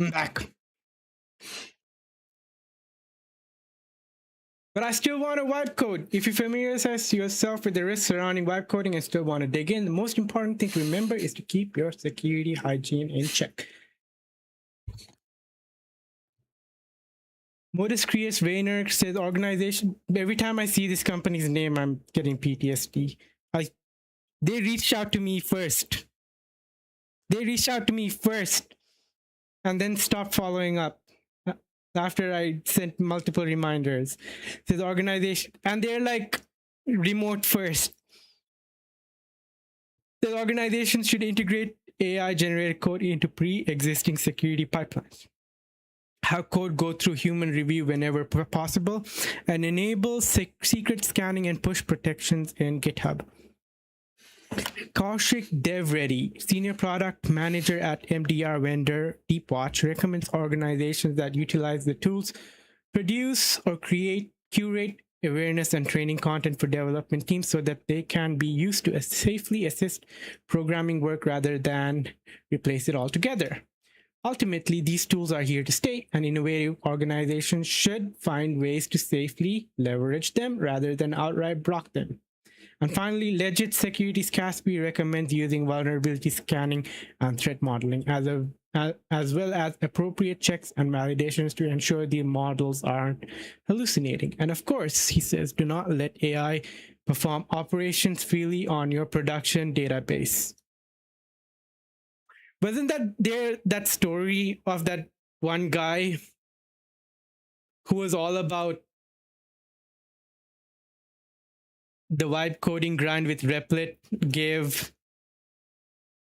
I'm back. But I still want to wipe code. If you familiarize yourself with the risks surrounding wipe coding and still want to dig in, the most important thing to remember is to keep your security hygiene in check. Modus Creus Rayner says organization. Every time I see this company's name, I'm getting PTSD. They reached out to me first. And then stopped following up after I sent multiple reminders. Says organization, and they're like remote first. The organization should integrate AI generated code into pre-existing security pipelines. Have code go through human review whenever possible, and enable secret scanning and push protections in GitHub. Kaushik Devreddy, Senior Product Manager at MDR vendor Deepwatch, recommends organizations that utilize the tools produce or curate awareness and training content for development teams so that they can be used to safely assist programming work rather than replace it altogether. Ultimately, these tools are here to stay, and innovative organizations should find ways to safely leverage them rather than outright block them. And finally, Legit Securities CASB recommends using vulnerability scanning and threat modeling as well as appropriate checks and validations to ensure the models aren't hallucinating. And of course, he says, do not let AI perform operations freely on your production database. Wasn't that story of that one guy who was all about the vibe coding grind with Replit gave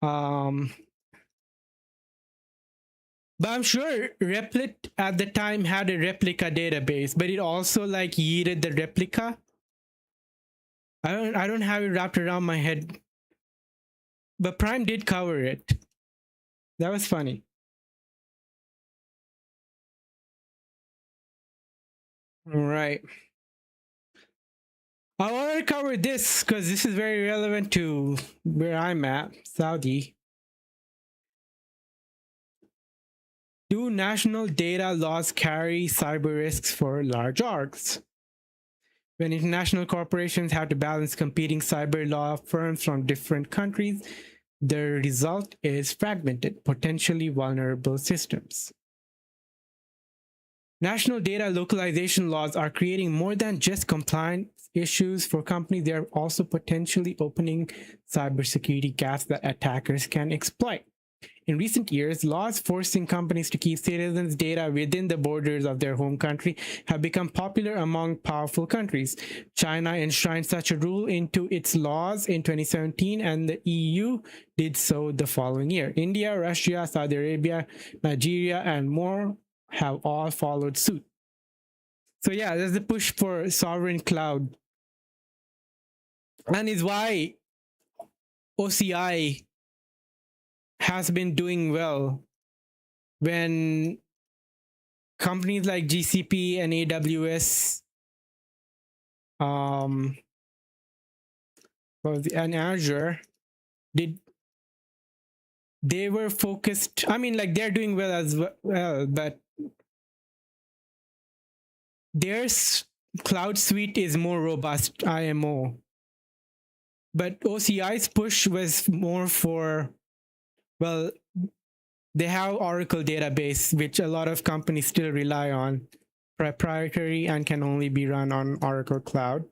but I'm sure Replit at the time had a replica database, but it also like yeeted the replica. I don't have it wrapped around my head, but Prime did cover it. That was funny. All right. I want to cover this because this is very relevant to where I'm at, Saudi. Do national data laws carry cyber risks for large orgs? When international corporations have to balance competing cyber law firms from different countries, the result is fragmented, potentially vulnerable systems. National data localization laws are creating more than just compliance issues for companies. They are also potentially opening cybersecurity gaps that attackers can exploit. In recent years, laws forcing companies to keep citizens' data within the borders of their home country have become popular among powerful countries. China enshrined such a rule into its laws in 2017, and the EU did so the following year. India, Russia, Saudi Arabia, Nigeria, and more have all followed suit. So yeah, there's the push for sovereign cloud. And is why OCI has been doing well when companies like GCP and AWS and Azure they were focused. I mean, like they're doing well as well, but their cloud suite is more robust, IMO. But OCI's push was more for, well, they have Oracle database, which a lot of companies still rely on, proprietary and can only be run on Oracle Cloud.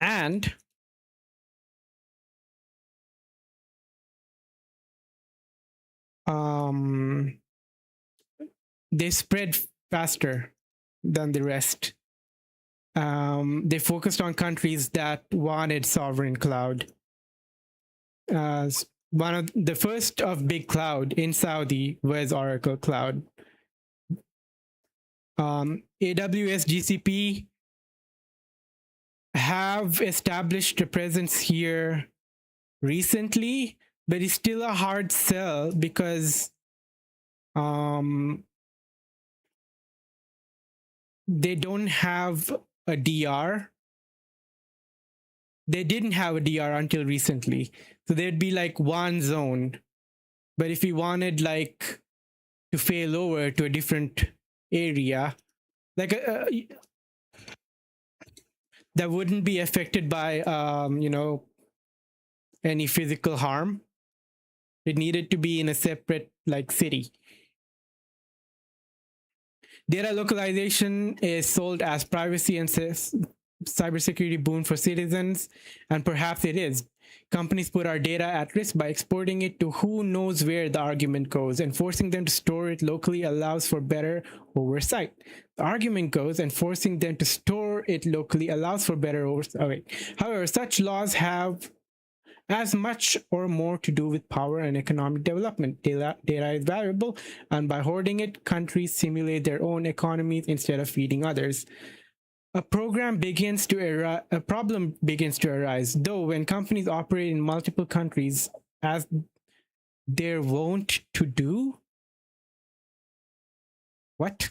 And they spread faster than the rest. They focused on countries that wanted sovereign cloud. One of the first of big cloud in Saudi was Oracle Cloud. AWS, GCP have established a presence here recently, but it's still a hard sell because they don't have a DR. They didn't have a DR until recently. So there'd be like one zone But if we wanted like to fail over to a different area, like that wouldn't be affected by any physical harm. It needed to be in a separate like city. Data localization is sold as privacy and cybersecurity boon for citizens, and perhaps it is. Companies put our data at risk by exporting it to who knows where, the argument goes, and forcing them to store it locally allows for better oversight. The argument goes, and forcing them to store it locally allows for better oversight. However, such laws have as much or more to do with power and economic development. Data is valuable, and by hoarding it, countries simulate their own economies instead of feeding others. A problem begins to arise, though, when companies operate in multiple countries, as they're wont to do. What?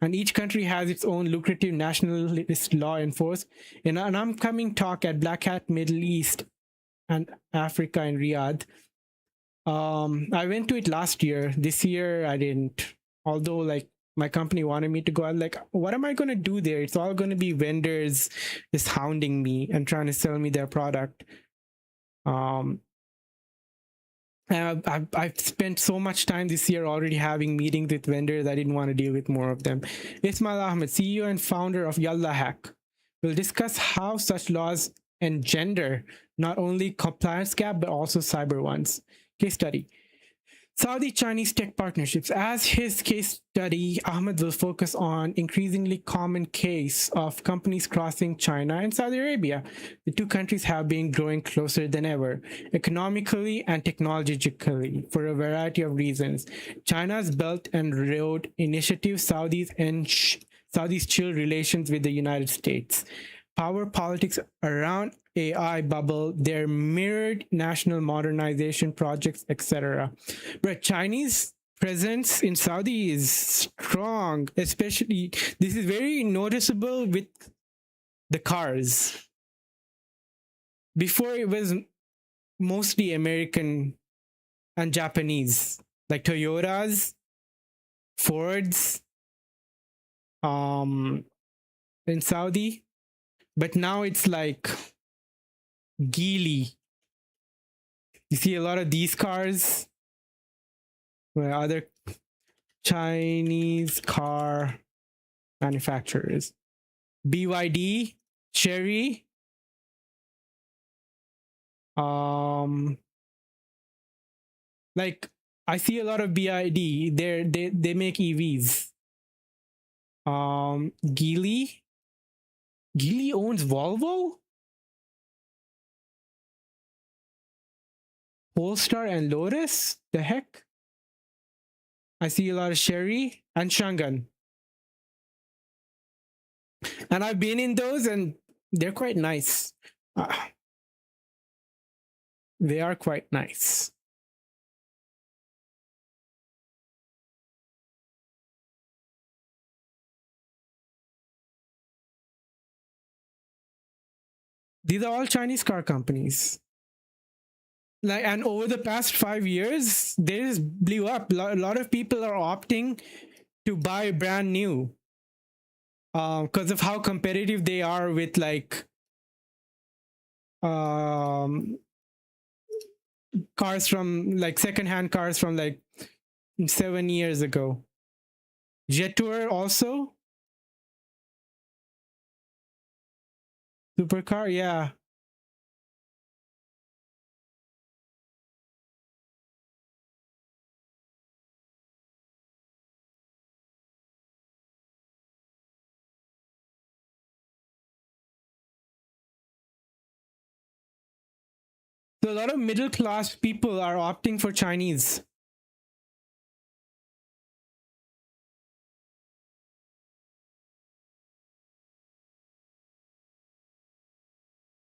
And each country has its own lucrative nationalist law enforced. In an upcoming talk at Black Hat Middle East and Africa in Riyadh, I went to it last year. This year I didn't. Although like my company wanted me to go, I'm like, what am I going to do there? It's all going to be vendors just hounding me and trying to sell me their product. And I've spent so much time this year already having meetings with vendors. I didn't want to deal with more of them. Ismail Ahmed, CEO and founder of Yalla Hack, will discuss how such laws engender not only compliance gap but also cyber ones. Case study: Saudi-Chinese tech partnerships. As his case study, Ahmed will focus on increasingly common case of companies crossing China and Saudi Arabia. The two countries have been growing closer than ever, economically and technologically, for a variety of reasons. China's Belt and Road Initiative, Saudi's chill relations with the United States, power politics around AI bubble, their mirrored national modernization projects, etc. But Chinese presence in Saudi is strong, especially this is very noticeable with the cars. Before it was mostly American and Japanese, like Toyotas, Fords, in Saudi, but now it's like Geely. You see a lot of these cars where other Chinese car manufacturers. BYD, Chery, like I see a lot of BYD. They make EVs. Geely owns Volvo, Polestar, and Lotus. The heck? I see a lot of Chery and Shangan. And I've been in those and they're quite nice. They are quite nice. These are all Chinese car companies. Like, and over the past 5 years, they just blew up. A lot of people are opting to buy brand new because of how competitive they are with like cars from like secondhand cars from like 7 years ago. Jetour also. Supercar, yeah. So a lot of middle class people are opting for Chinese.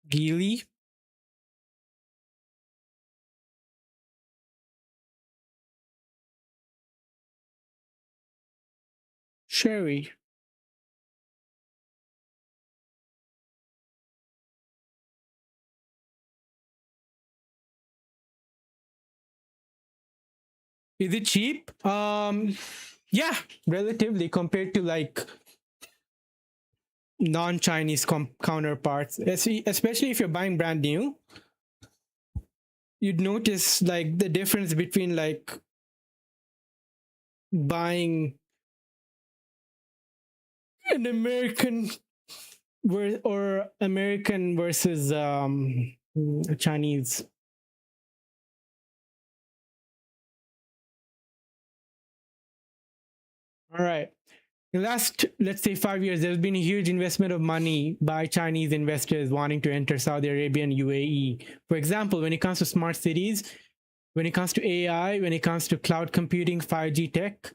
Geely. Chery. Is it cheap? Yeah, relatively compared to like non-Chinese counterparts, especially if you're buying brand new. You'd notice like the difference between like buying an American or American versus Chinese. All right. In the last, let's say, 5 years, there's been a huge investment of money by Chinese investors wanting to enter Saudi Arabia and UAE. For example, when it comes to smart cities, when it comes to AI, when it comes to cloud computing, 5G tech,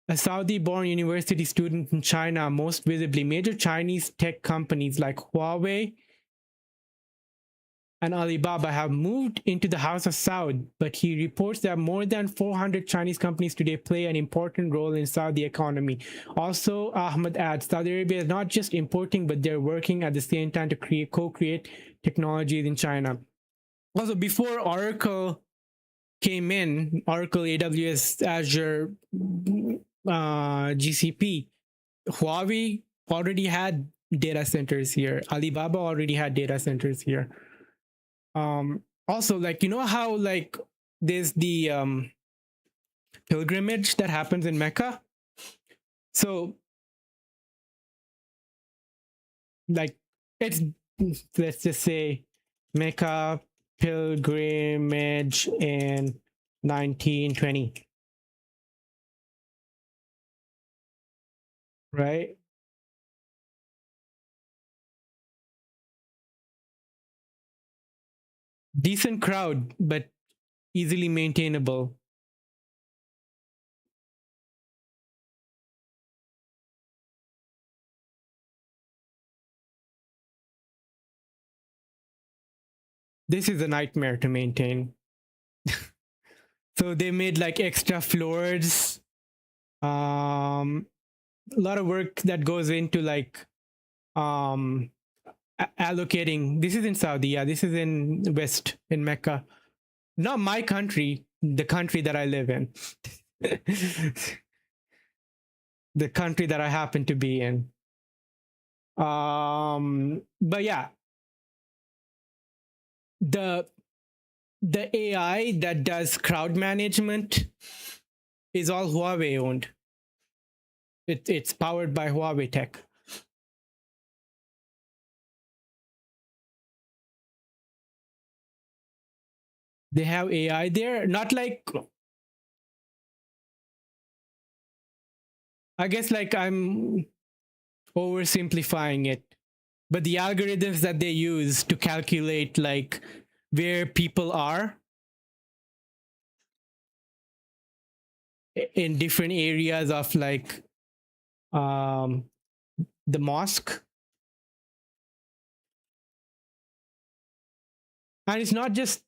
a Saudi-born university student in China, most visibly major Chinese tech companies like Huawei and Alibaba have moved into the House of Saud, but he reports that more than 400 Chinese companies today play an important role in Saudi economy. Also, Ahmed adds, Saudi Arabia is not just importing, but they're working at the same time to co-create technologies in China. Also, before Oracle came in, Oracle, AWS, Azure, GCP, Huawei already had data centers here. Alibaba already had data centers here. Also, like, you know how like there's the pilgrimage that happens in Mecca? So like it's, let's just say, Mecca pilgrimage in 1920, right? Decent crowd, but easily maintainable. This is a nightmare to maintain. So they made like extra floors, a lot of work that goes into like allocating. This is in Saudi, yeah, this is in West, in Mecca, not my country, the country that I live in. The country that I happen to be in. But yeah, the AI that does crowd management is all Huawei owned. It's powered by Huawei tech. They have AI there, not like, I guess like I'm oversimplifying it, but the algorithms that they use to calculate like where people are in different areas of like the mosque. And it's not just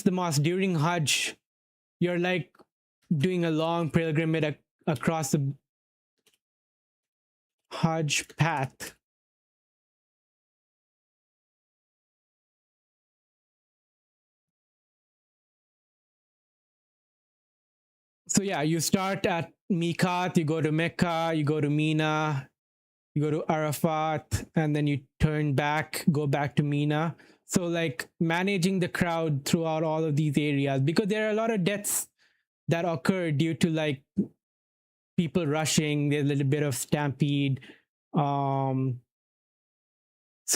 the mosque. During Hajj, you're like doing a long pilgrimage across the Hajj path. So yeah, you start at Miqat, you go to Mecca, you go to Mina, you go to Arafat, and then you turn back, go back to Mina. So like managing the crowd throughout all of these areas, because there are a lot of deaths that occur due to like people rushing, there's a little bit of stampede. So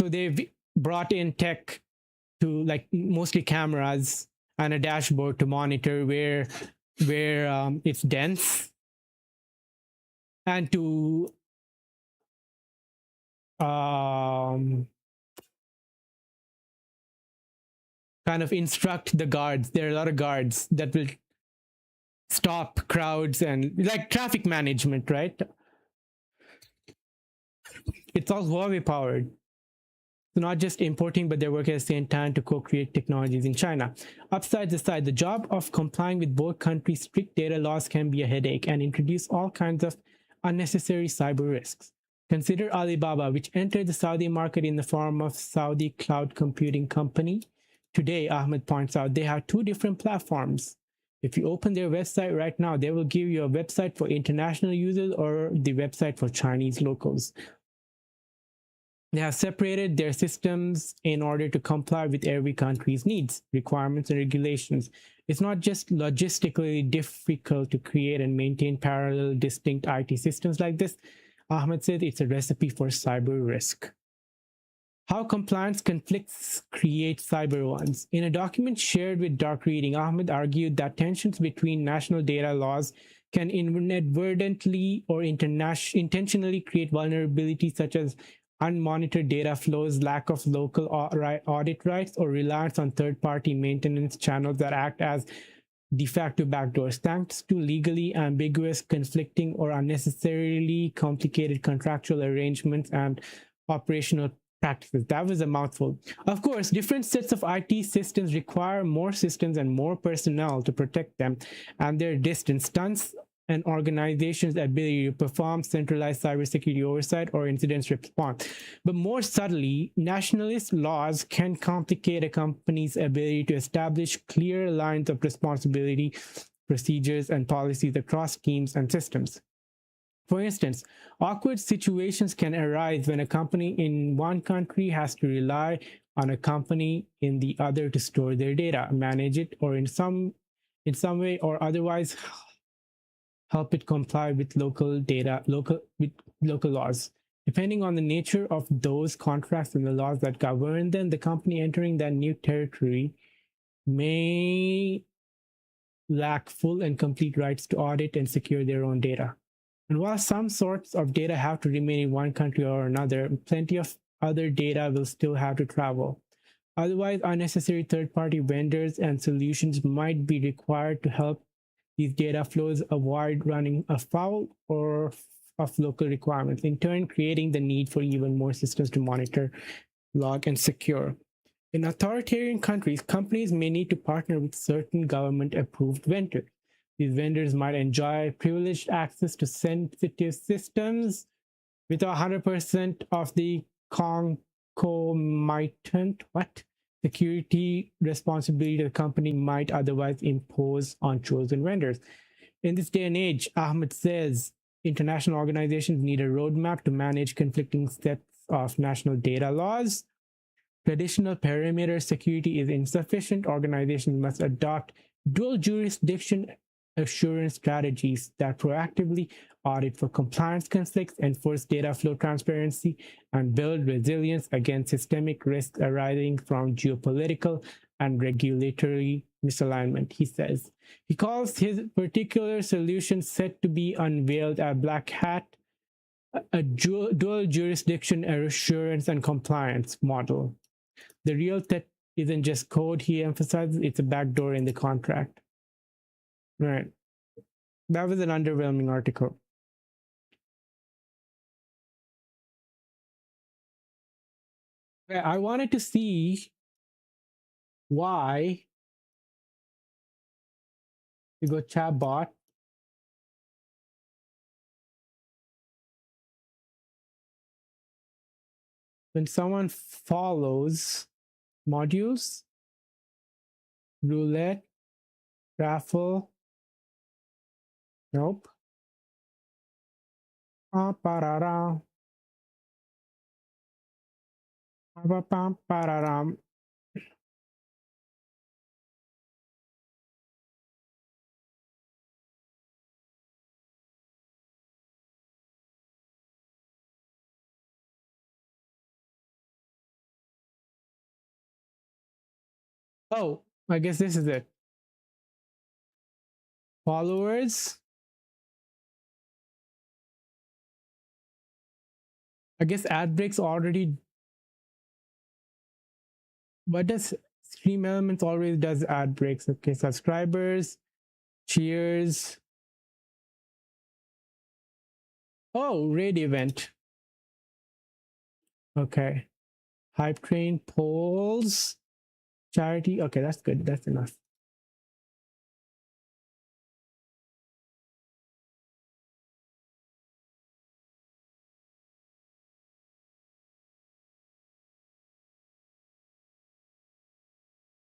they've brought in tech to like mostly cameras and a dashboard to monitor where it's dense, and to kind of instruct the guards. There are a lot of guards that will stop crowds and like traffic management, right? It's all Huawei powered. So not just importing, but they're working at the same time to co-create technologies in China. Upside the side, the job of complying with both countries' strict data laws can be a headache and introduce all kinds of unnecessary cyber risks. Consider Alibaba, which entered the Saudi market in the form of Saudi cloud computing company. Today, Ahmed points out, they have two different platforms. If you open their website right now, they will give you a website for international users or the website for Chinese locals. They have separated their systems in order to comply with every country's needs, requirements, and regulations. It's not just logistically difficult to create and maintain parallel, distinct IT systems like this. Ahmed said it's a recipe for cyber risk. How compliance conflicts create cyber ones. In a document shared with Dark Reading, Ahmed argued that tensions between national data laws can inadvertently or intentionally create vulnerabilities such as unmonitored data flows, lack of local audit rights, or reliance on third-party maintenance channels that act as de facto backdoors. Thanks to legally ambiguous, conflicting, or unnecessarily complicated contractual arrangements and operational practices. That was a mouthful. Of course, different sets of IT systems require more systems and more personnel to protect them, and their distance stunts an organization's ability to perform centralized cybersecurity oversight or incident response. But more subtly, nationalist laws can complicate a company's ability to establish clear lines of responsibility, procedures, and policies across teams and systems. For instance, awkward situations can arise when a company in one country has to rely on a company in the other to store their data, manage it, or in some way or otherwise help it comply with local laws. Depending on the nature of those contracts and the laws that govern them, the company entering that new territory may lack full and complete rights to audit and secure their own data. And while some sorts of data have to remain in one country or another, plenty of other data will still have to travel. Otherwise, unnecessary third-party vendors and solutions might be required to help these data flows avoid running afoul or of local requirements, in turn creating the need for even more systems to monitor, log, and secure. In authoritarian countries, companies may need to partner with certain government-approved vendors. These vendors might enjoy privileged access to sensitive systems without 100% of the concomitant security responsibility the company might otherwise impose on chosen vendors. In this day and age, Ahmed says international organizations need a roadmap to manage conflicting sets of national data laws. Traditional perimeter security is insufficient. Organizations must adopt dual jurisdiction assurance strategies that proactively audit for compliance conflicts, enforce data flow transparency, and build resilience against systemic risks arising from geopolitical and regulatory misalignment, he says. He calls his particular solution set to be unveiled at Black Hat a dual jurisdiction assurance and compliance model. The real threat isn't just code, he emphasizes, it's a backdoor in the contract. Right. That was an underwhelming article. I wanted to see why you go chatbot. When someone follows modules, roulette, raffle, nope. Oh, I guess this is it. Followers. I guess ad breaks already. What does Stream Elements always does ad breaks? Okay, subscribers, cheers. Oh, raid event. Okay. Hype train, polls, charity. Okay, that's good. That's enough.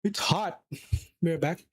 It's hot. We're back.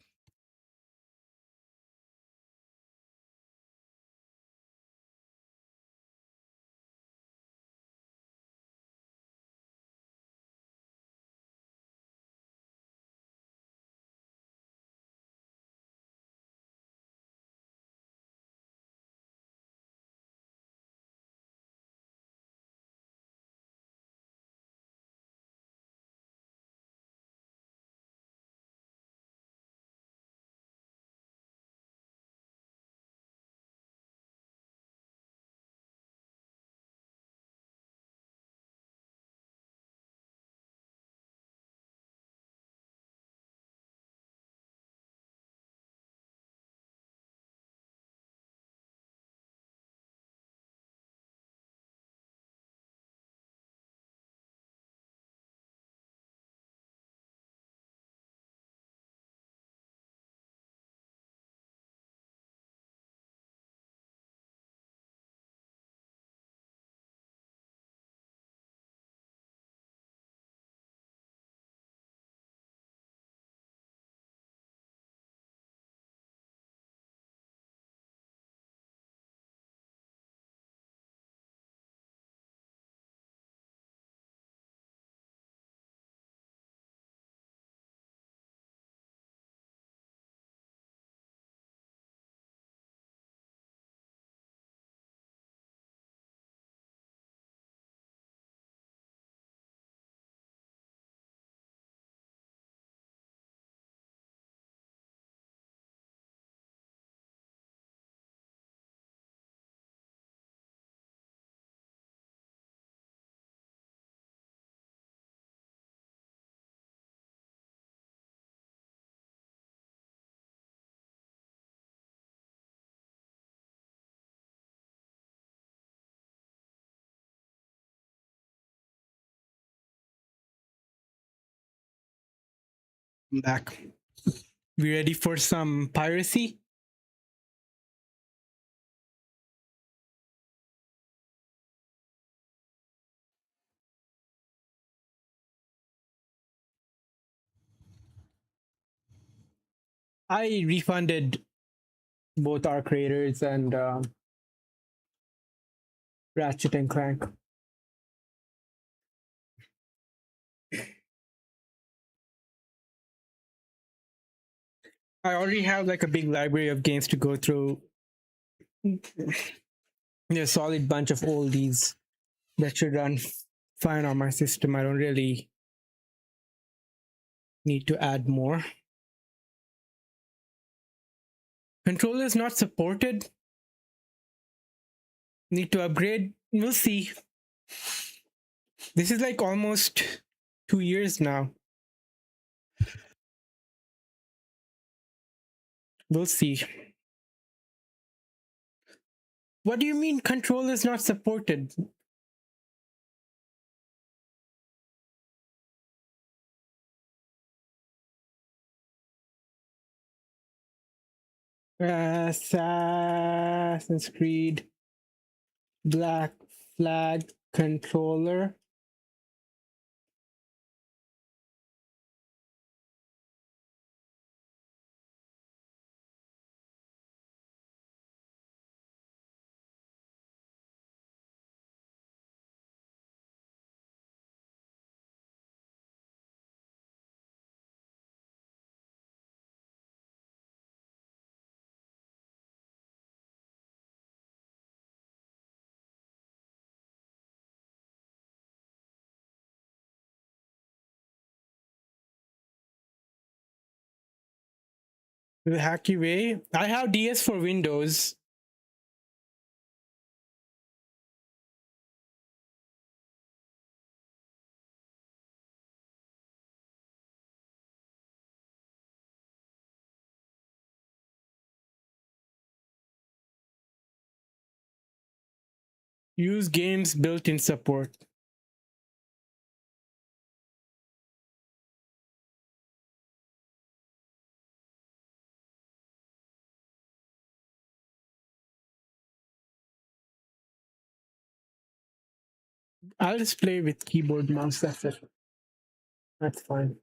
I'm back. We ready for some piracy? I refunded both our creators and Ratchet and Clank. I already have like a big library of games to go through. There's a solid bunch of oldies that should run fine on my system. I don't really need to add more. Controllers not supported. Need to upgrade. We'll see. This is like almost 2 years now. We'll see. What do you mean controllers not supported? Assassin's Creed Black Flag controller. The hacky way. I have DS for Windows. Use games built-in support. I'll just play with keyboard mouse. That's it. That's fine.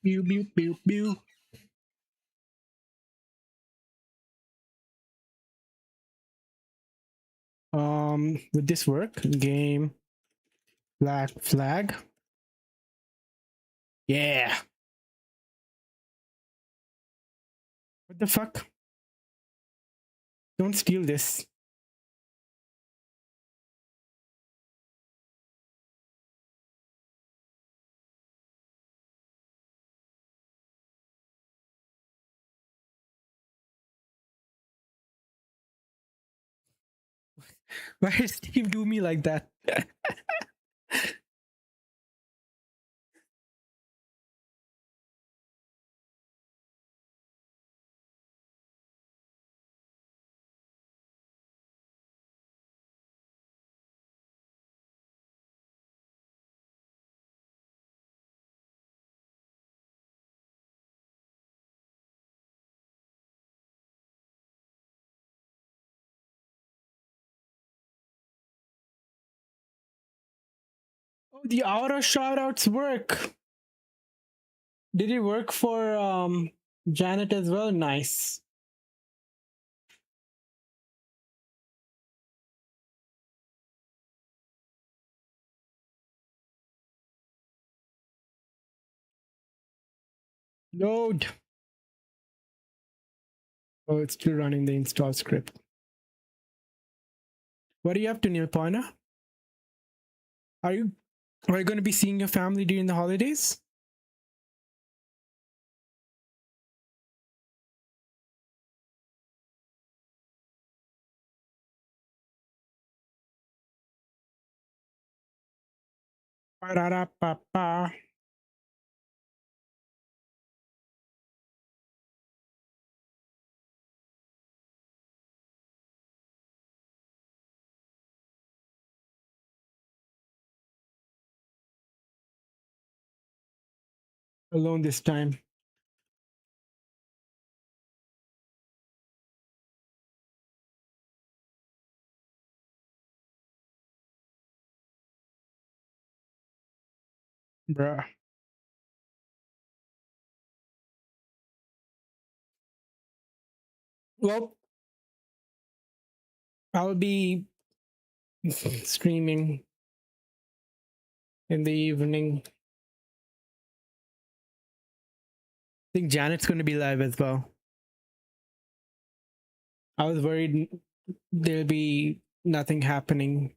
Pew pew pew pew. Would this work? Game Black Flag. Yeah. What the fuck? Don't steal this. Why does Steve do me like that? Oh, the auto shoutouts work. Did it work for Janet as well? Nice. Load. Oh, it's still running the install script. What are you up to, Neil Pointer? Are you going to be seeing your family during the holidays? Ba-da-da-ba-ba. alone this time. Bruh. Well, I'll be streaming in the evening. I think Janet's going to be live as well. I was worried there'll be nothing happening.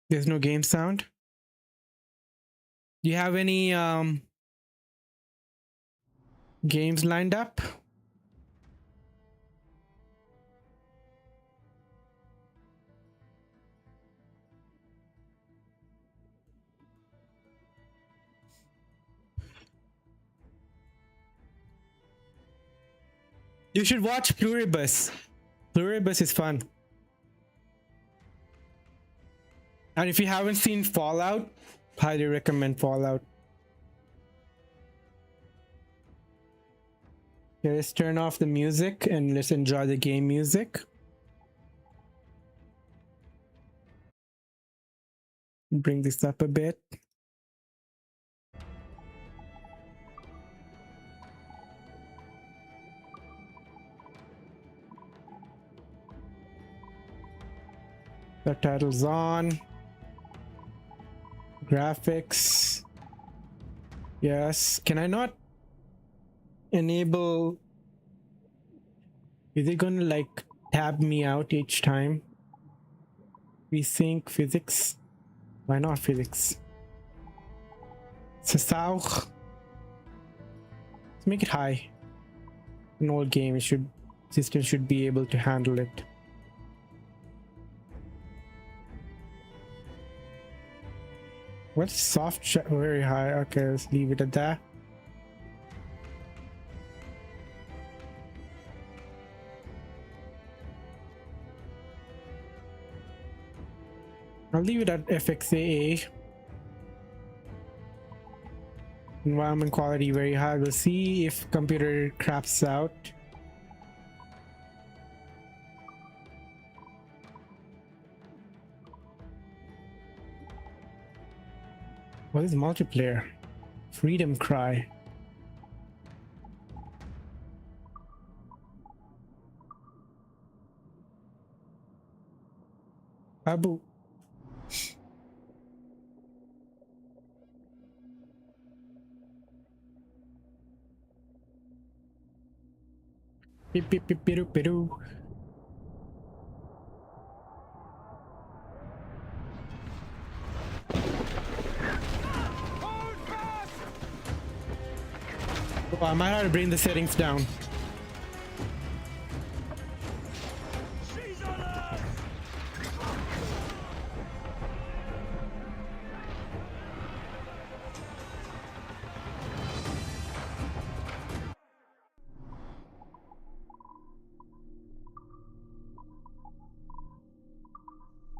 There's no game sound. Do you have any games lined up? You should watch Pluribus. Pluribus is fun. And if you haven't seen Fallout, highly recommend Fallout. Okay, let's turn off the music and let's enjoy the game music. Bring this up a bit. Subtitles on. Graphics. Yes. Can I not enable? Is it gonna like tab me out each time? Resync physics. Why not physics? Let's make it high. An old game, system should be able to handle it. What's soft very high? Okay, let's leave it at that. I'll leave it at FXAA. Environment quality very high. We'll see if computer craps out. What is multiplayer? Freedom Cry. Abu. Beep, beep, beep, beep, beep. Oh, I might have to bring the settings down.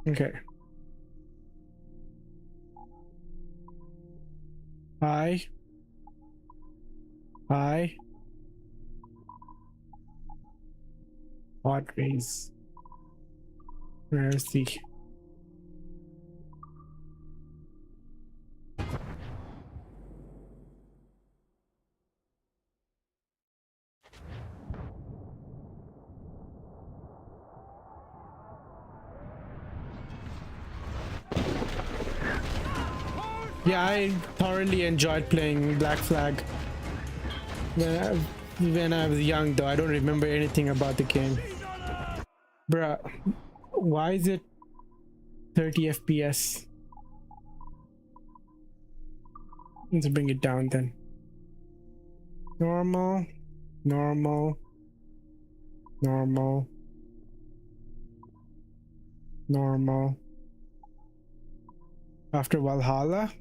Okay. Hi. Hi. Padres. Where's the... Yeah, I thoroughly enjoyed playing Black Flag. When I was young, though, I don't remember anything about the game. Bruh, why is it 30 FPS? Let's bring it down then. Normal, normal, normal, normal, after Valhalla.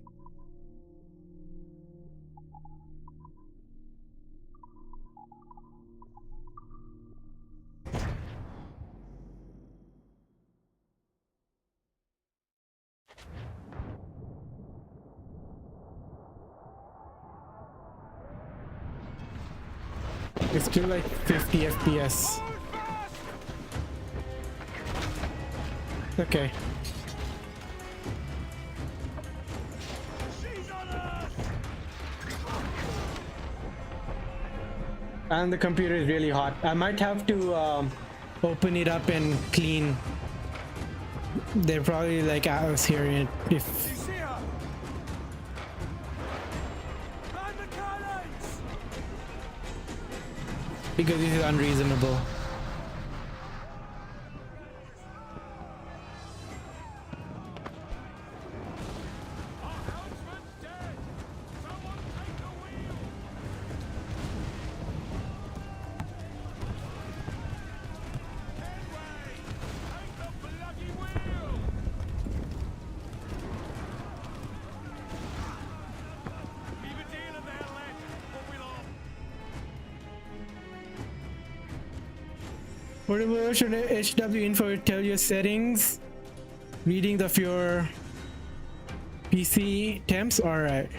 It's still like 50 FPS. Okay. And the computer is really hot. I might have to open it up and clean. They're probably like I was hearing it if because this is unreasonable. Whatever should HW info tell you settings, reading of your PC temps. All right.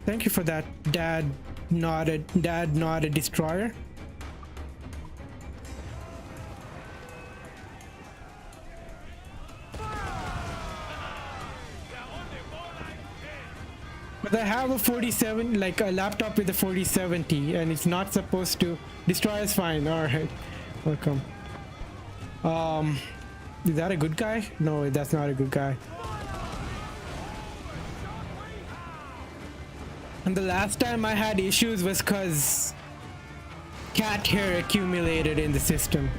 Thank you for that, Dad. Not a destroyer. But I have a 47, like a laptop with a 4070, and it's not supposed to. Destroy is fine. All right, welcome. Is that a good guy? No, that's not a good guy. And the last time I had issues was because cat hair accumulated in the system.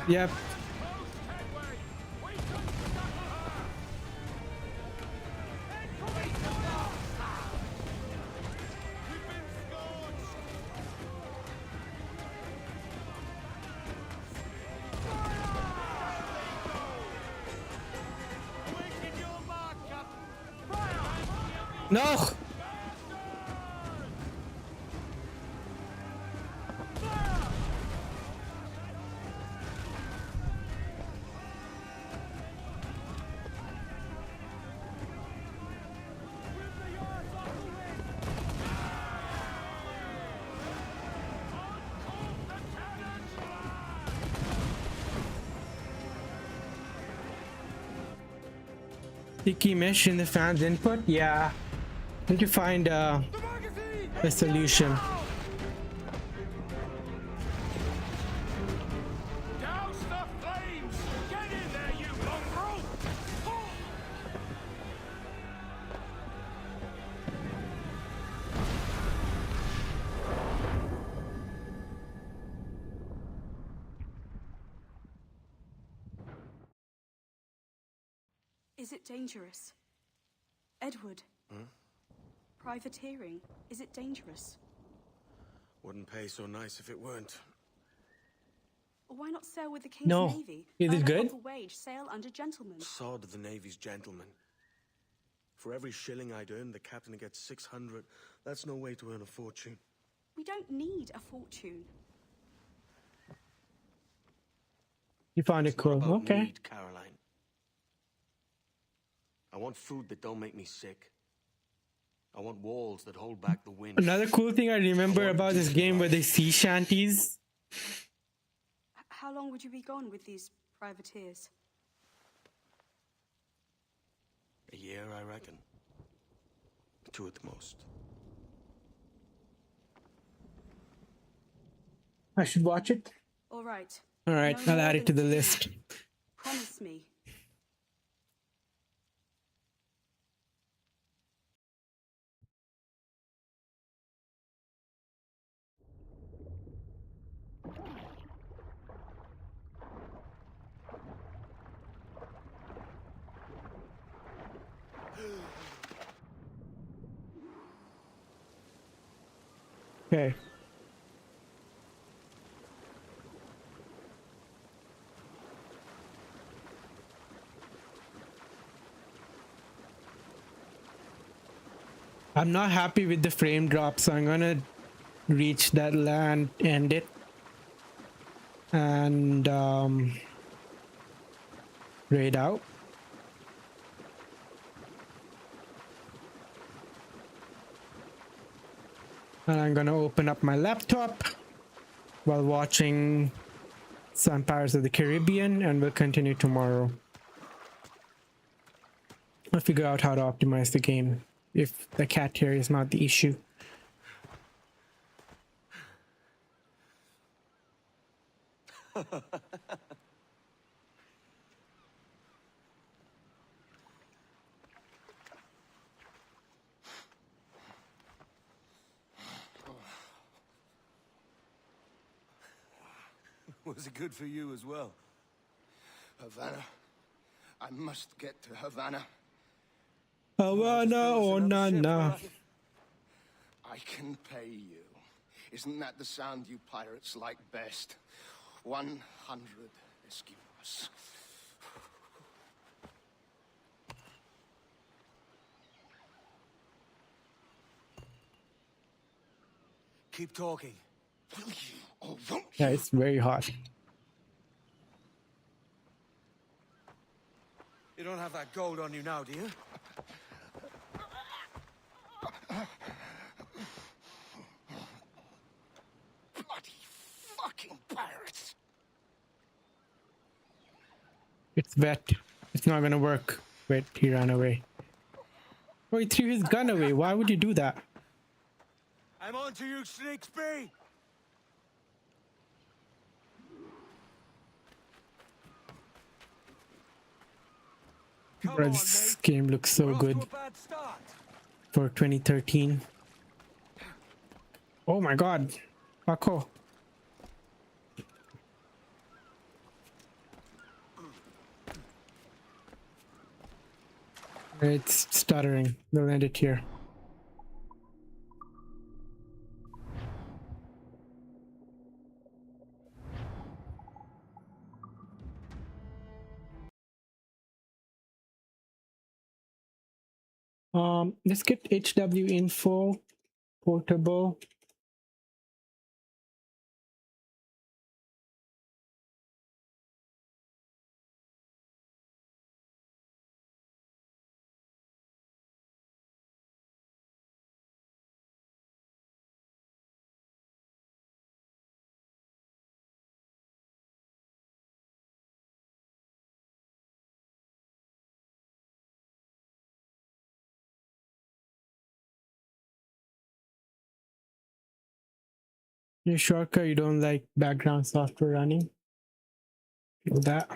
Yep. No. Sticky mesh in the fan's input? Yeah. Need to find a solution. Douse the flames! Get in there, you mongrel! Is it dangerous? Edward? Privateering, is it dangerous? Wouldn't pay so nice if it weren't. Why not sail with the King's No. Navy? Is it Earn a good? proper wage, sail under gentlemen. Sod the Navy's gentlemen. For every shilling I'd earn, the captain gets 600. That's no way to earn a fortune. We don't need a fortune. You found it It's not cool. about Okay. need, Caroline. I want food that don't make me sick. I want walls that hold back the wind. Another cool thing I remember about this game were the sea shanties. How long would you be gone with these privateers? A year, I reckon. 2 at the most. I should watch it. All right. All right, No I'll more add it to the than list. Promise me. Okay. I'm not happy with the frame drop, so I'm gonna reach that land, end it, and raid out. And I'm gonna open up my laptop while watching some Pirates of the Caribbean, and we'll continue tomorrow. I'll figure out how to optimize the game if the cat here is not the issue. Was it good for you as well? Havana. I must get to Havana. Havana, oh na na. I can pay you. Isn't that the sound you pirates like best? 100 escudos. Keep talking. Will you or won't you? Yeah, it's very hot. You don't have that gold on you now, do you? Bloody fucking pirates! It's wet. It's not gonna work. Wait, he ran away. Oh, he threw his gun away. Why would you do that? I'm on to you, Snakesby! Bro, this game looks so good for 2013. Oh my god. Paco. It's stuttering. We'll end it here. Let's get HW info, portable. You shortcut, you don't like background software running? Feel that.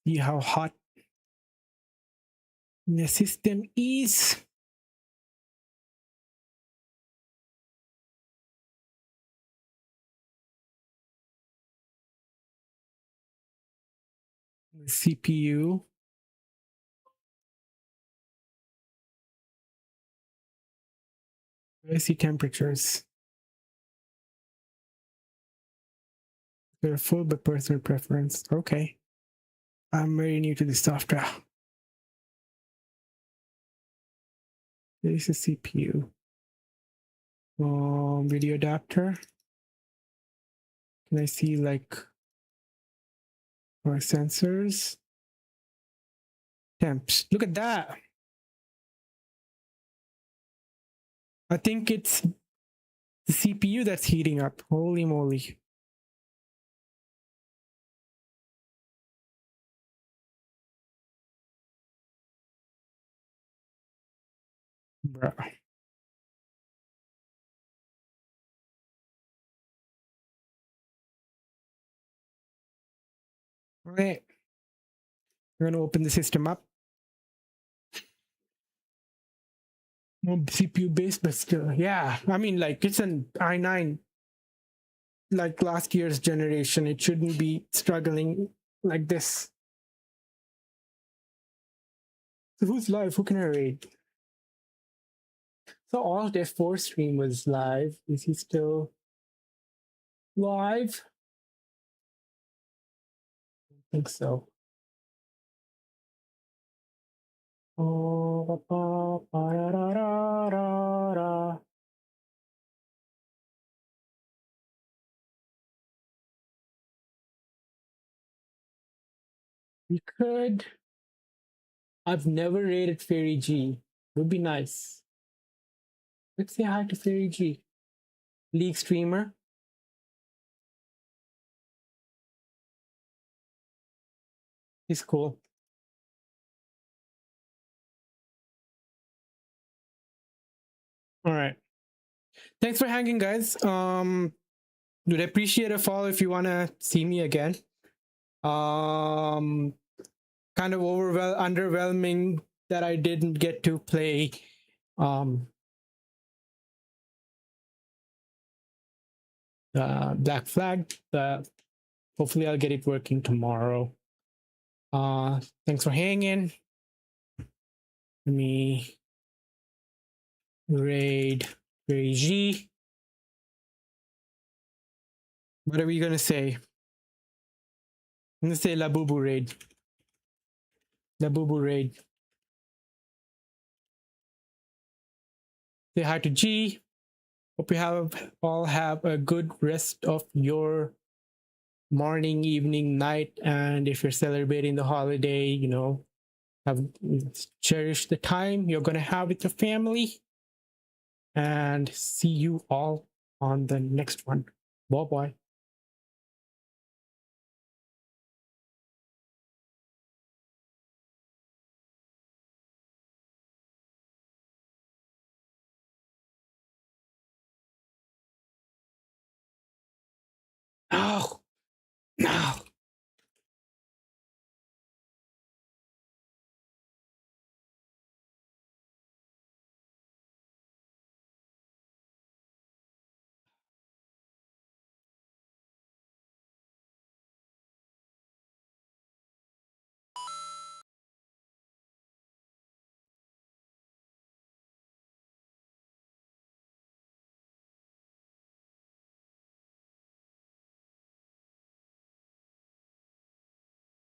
See how hot the system is. The CPU. I see temperatures. They're full but personal preference. Okay. I'm very new to this software. There's a CPU. Video adapter. Can I see like our sensors? Temps. Look at that. I think it's the CPU that's heating up. Holy moly. Bruh. All right. We're going to open the system up. More CPU based, but still, yeah. I mean, like, it's an i9, like last year's generation. It shouldn't be struggling like this. Who's live? Who can I raid? So all Death 4 stream was live. Is he still live? I think so. Oh, we could. I've never rated Fairy G. Would be nice. Let's say hi to Fairy G. League streamer. He's cool. All right. Thanks for hanging, guys. Would appreciate a follow if you want to see me again. Kind of underwhelming that I didn't get to play Black Flag, but hopefully I'll get it working tomorrow. Thanks for hanging. Let me raid G. What are we gonna say? I'm gonna say La Bubu raid. La Bubu raid. Say hi to G. Hope you all have a good rest of your morning, evening, night, and if you're celebrating the holiday, you know, cherish the time you're gonna have with your family. And see you all on the next one. Bye bye. Oh.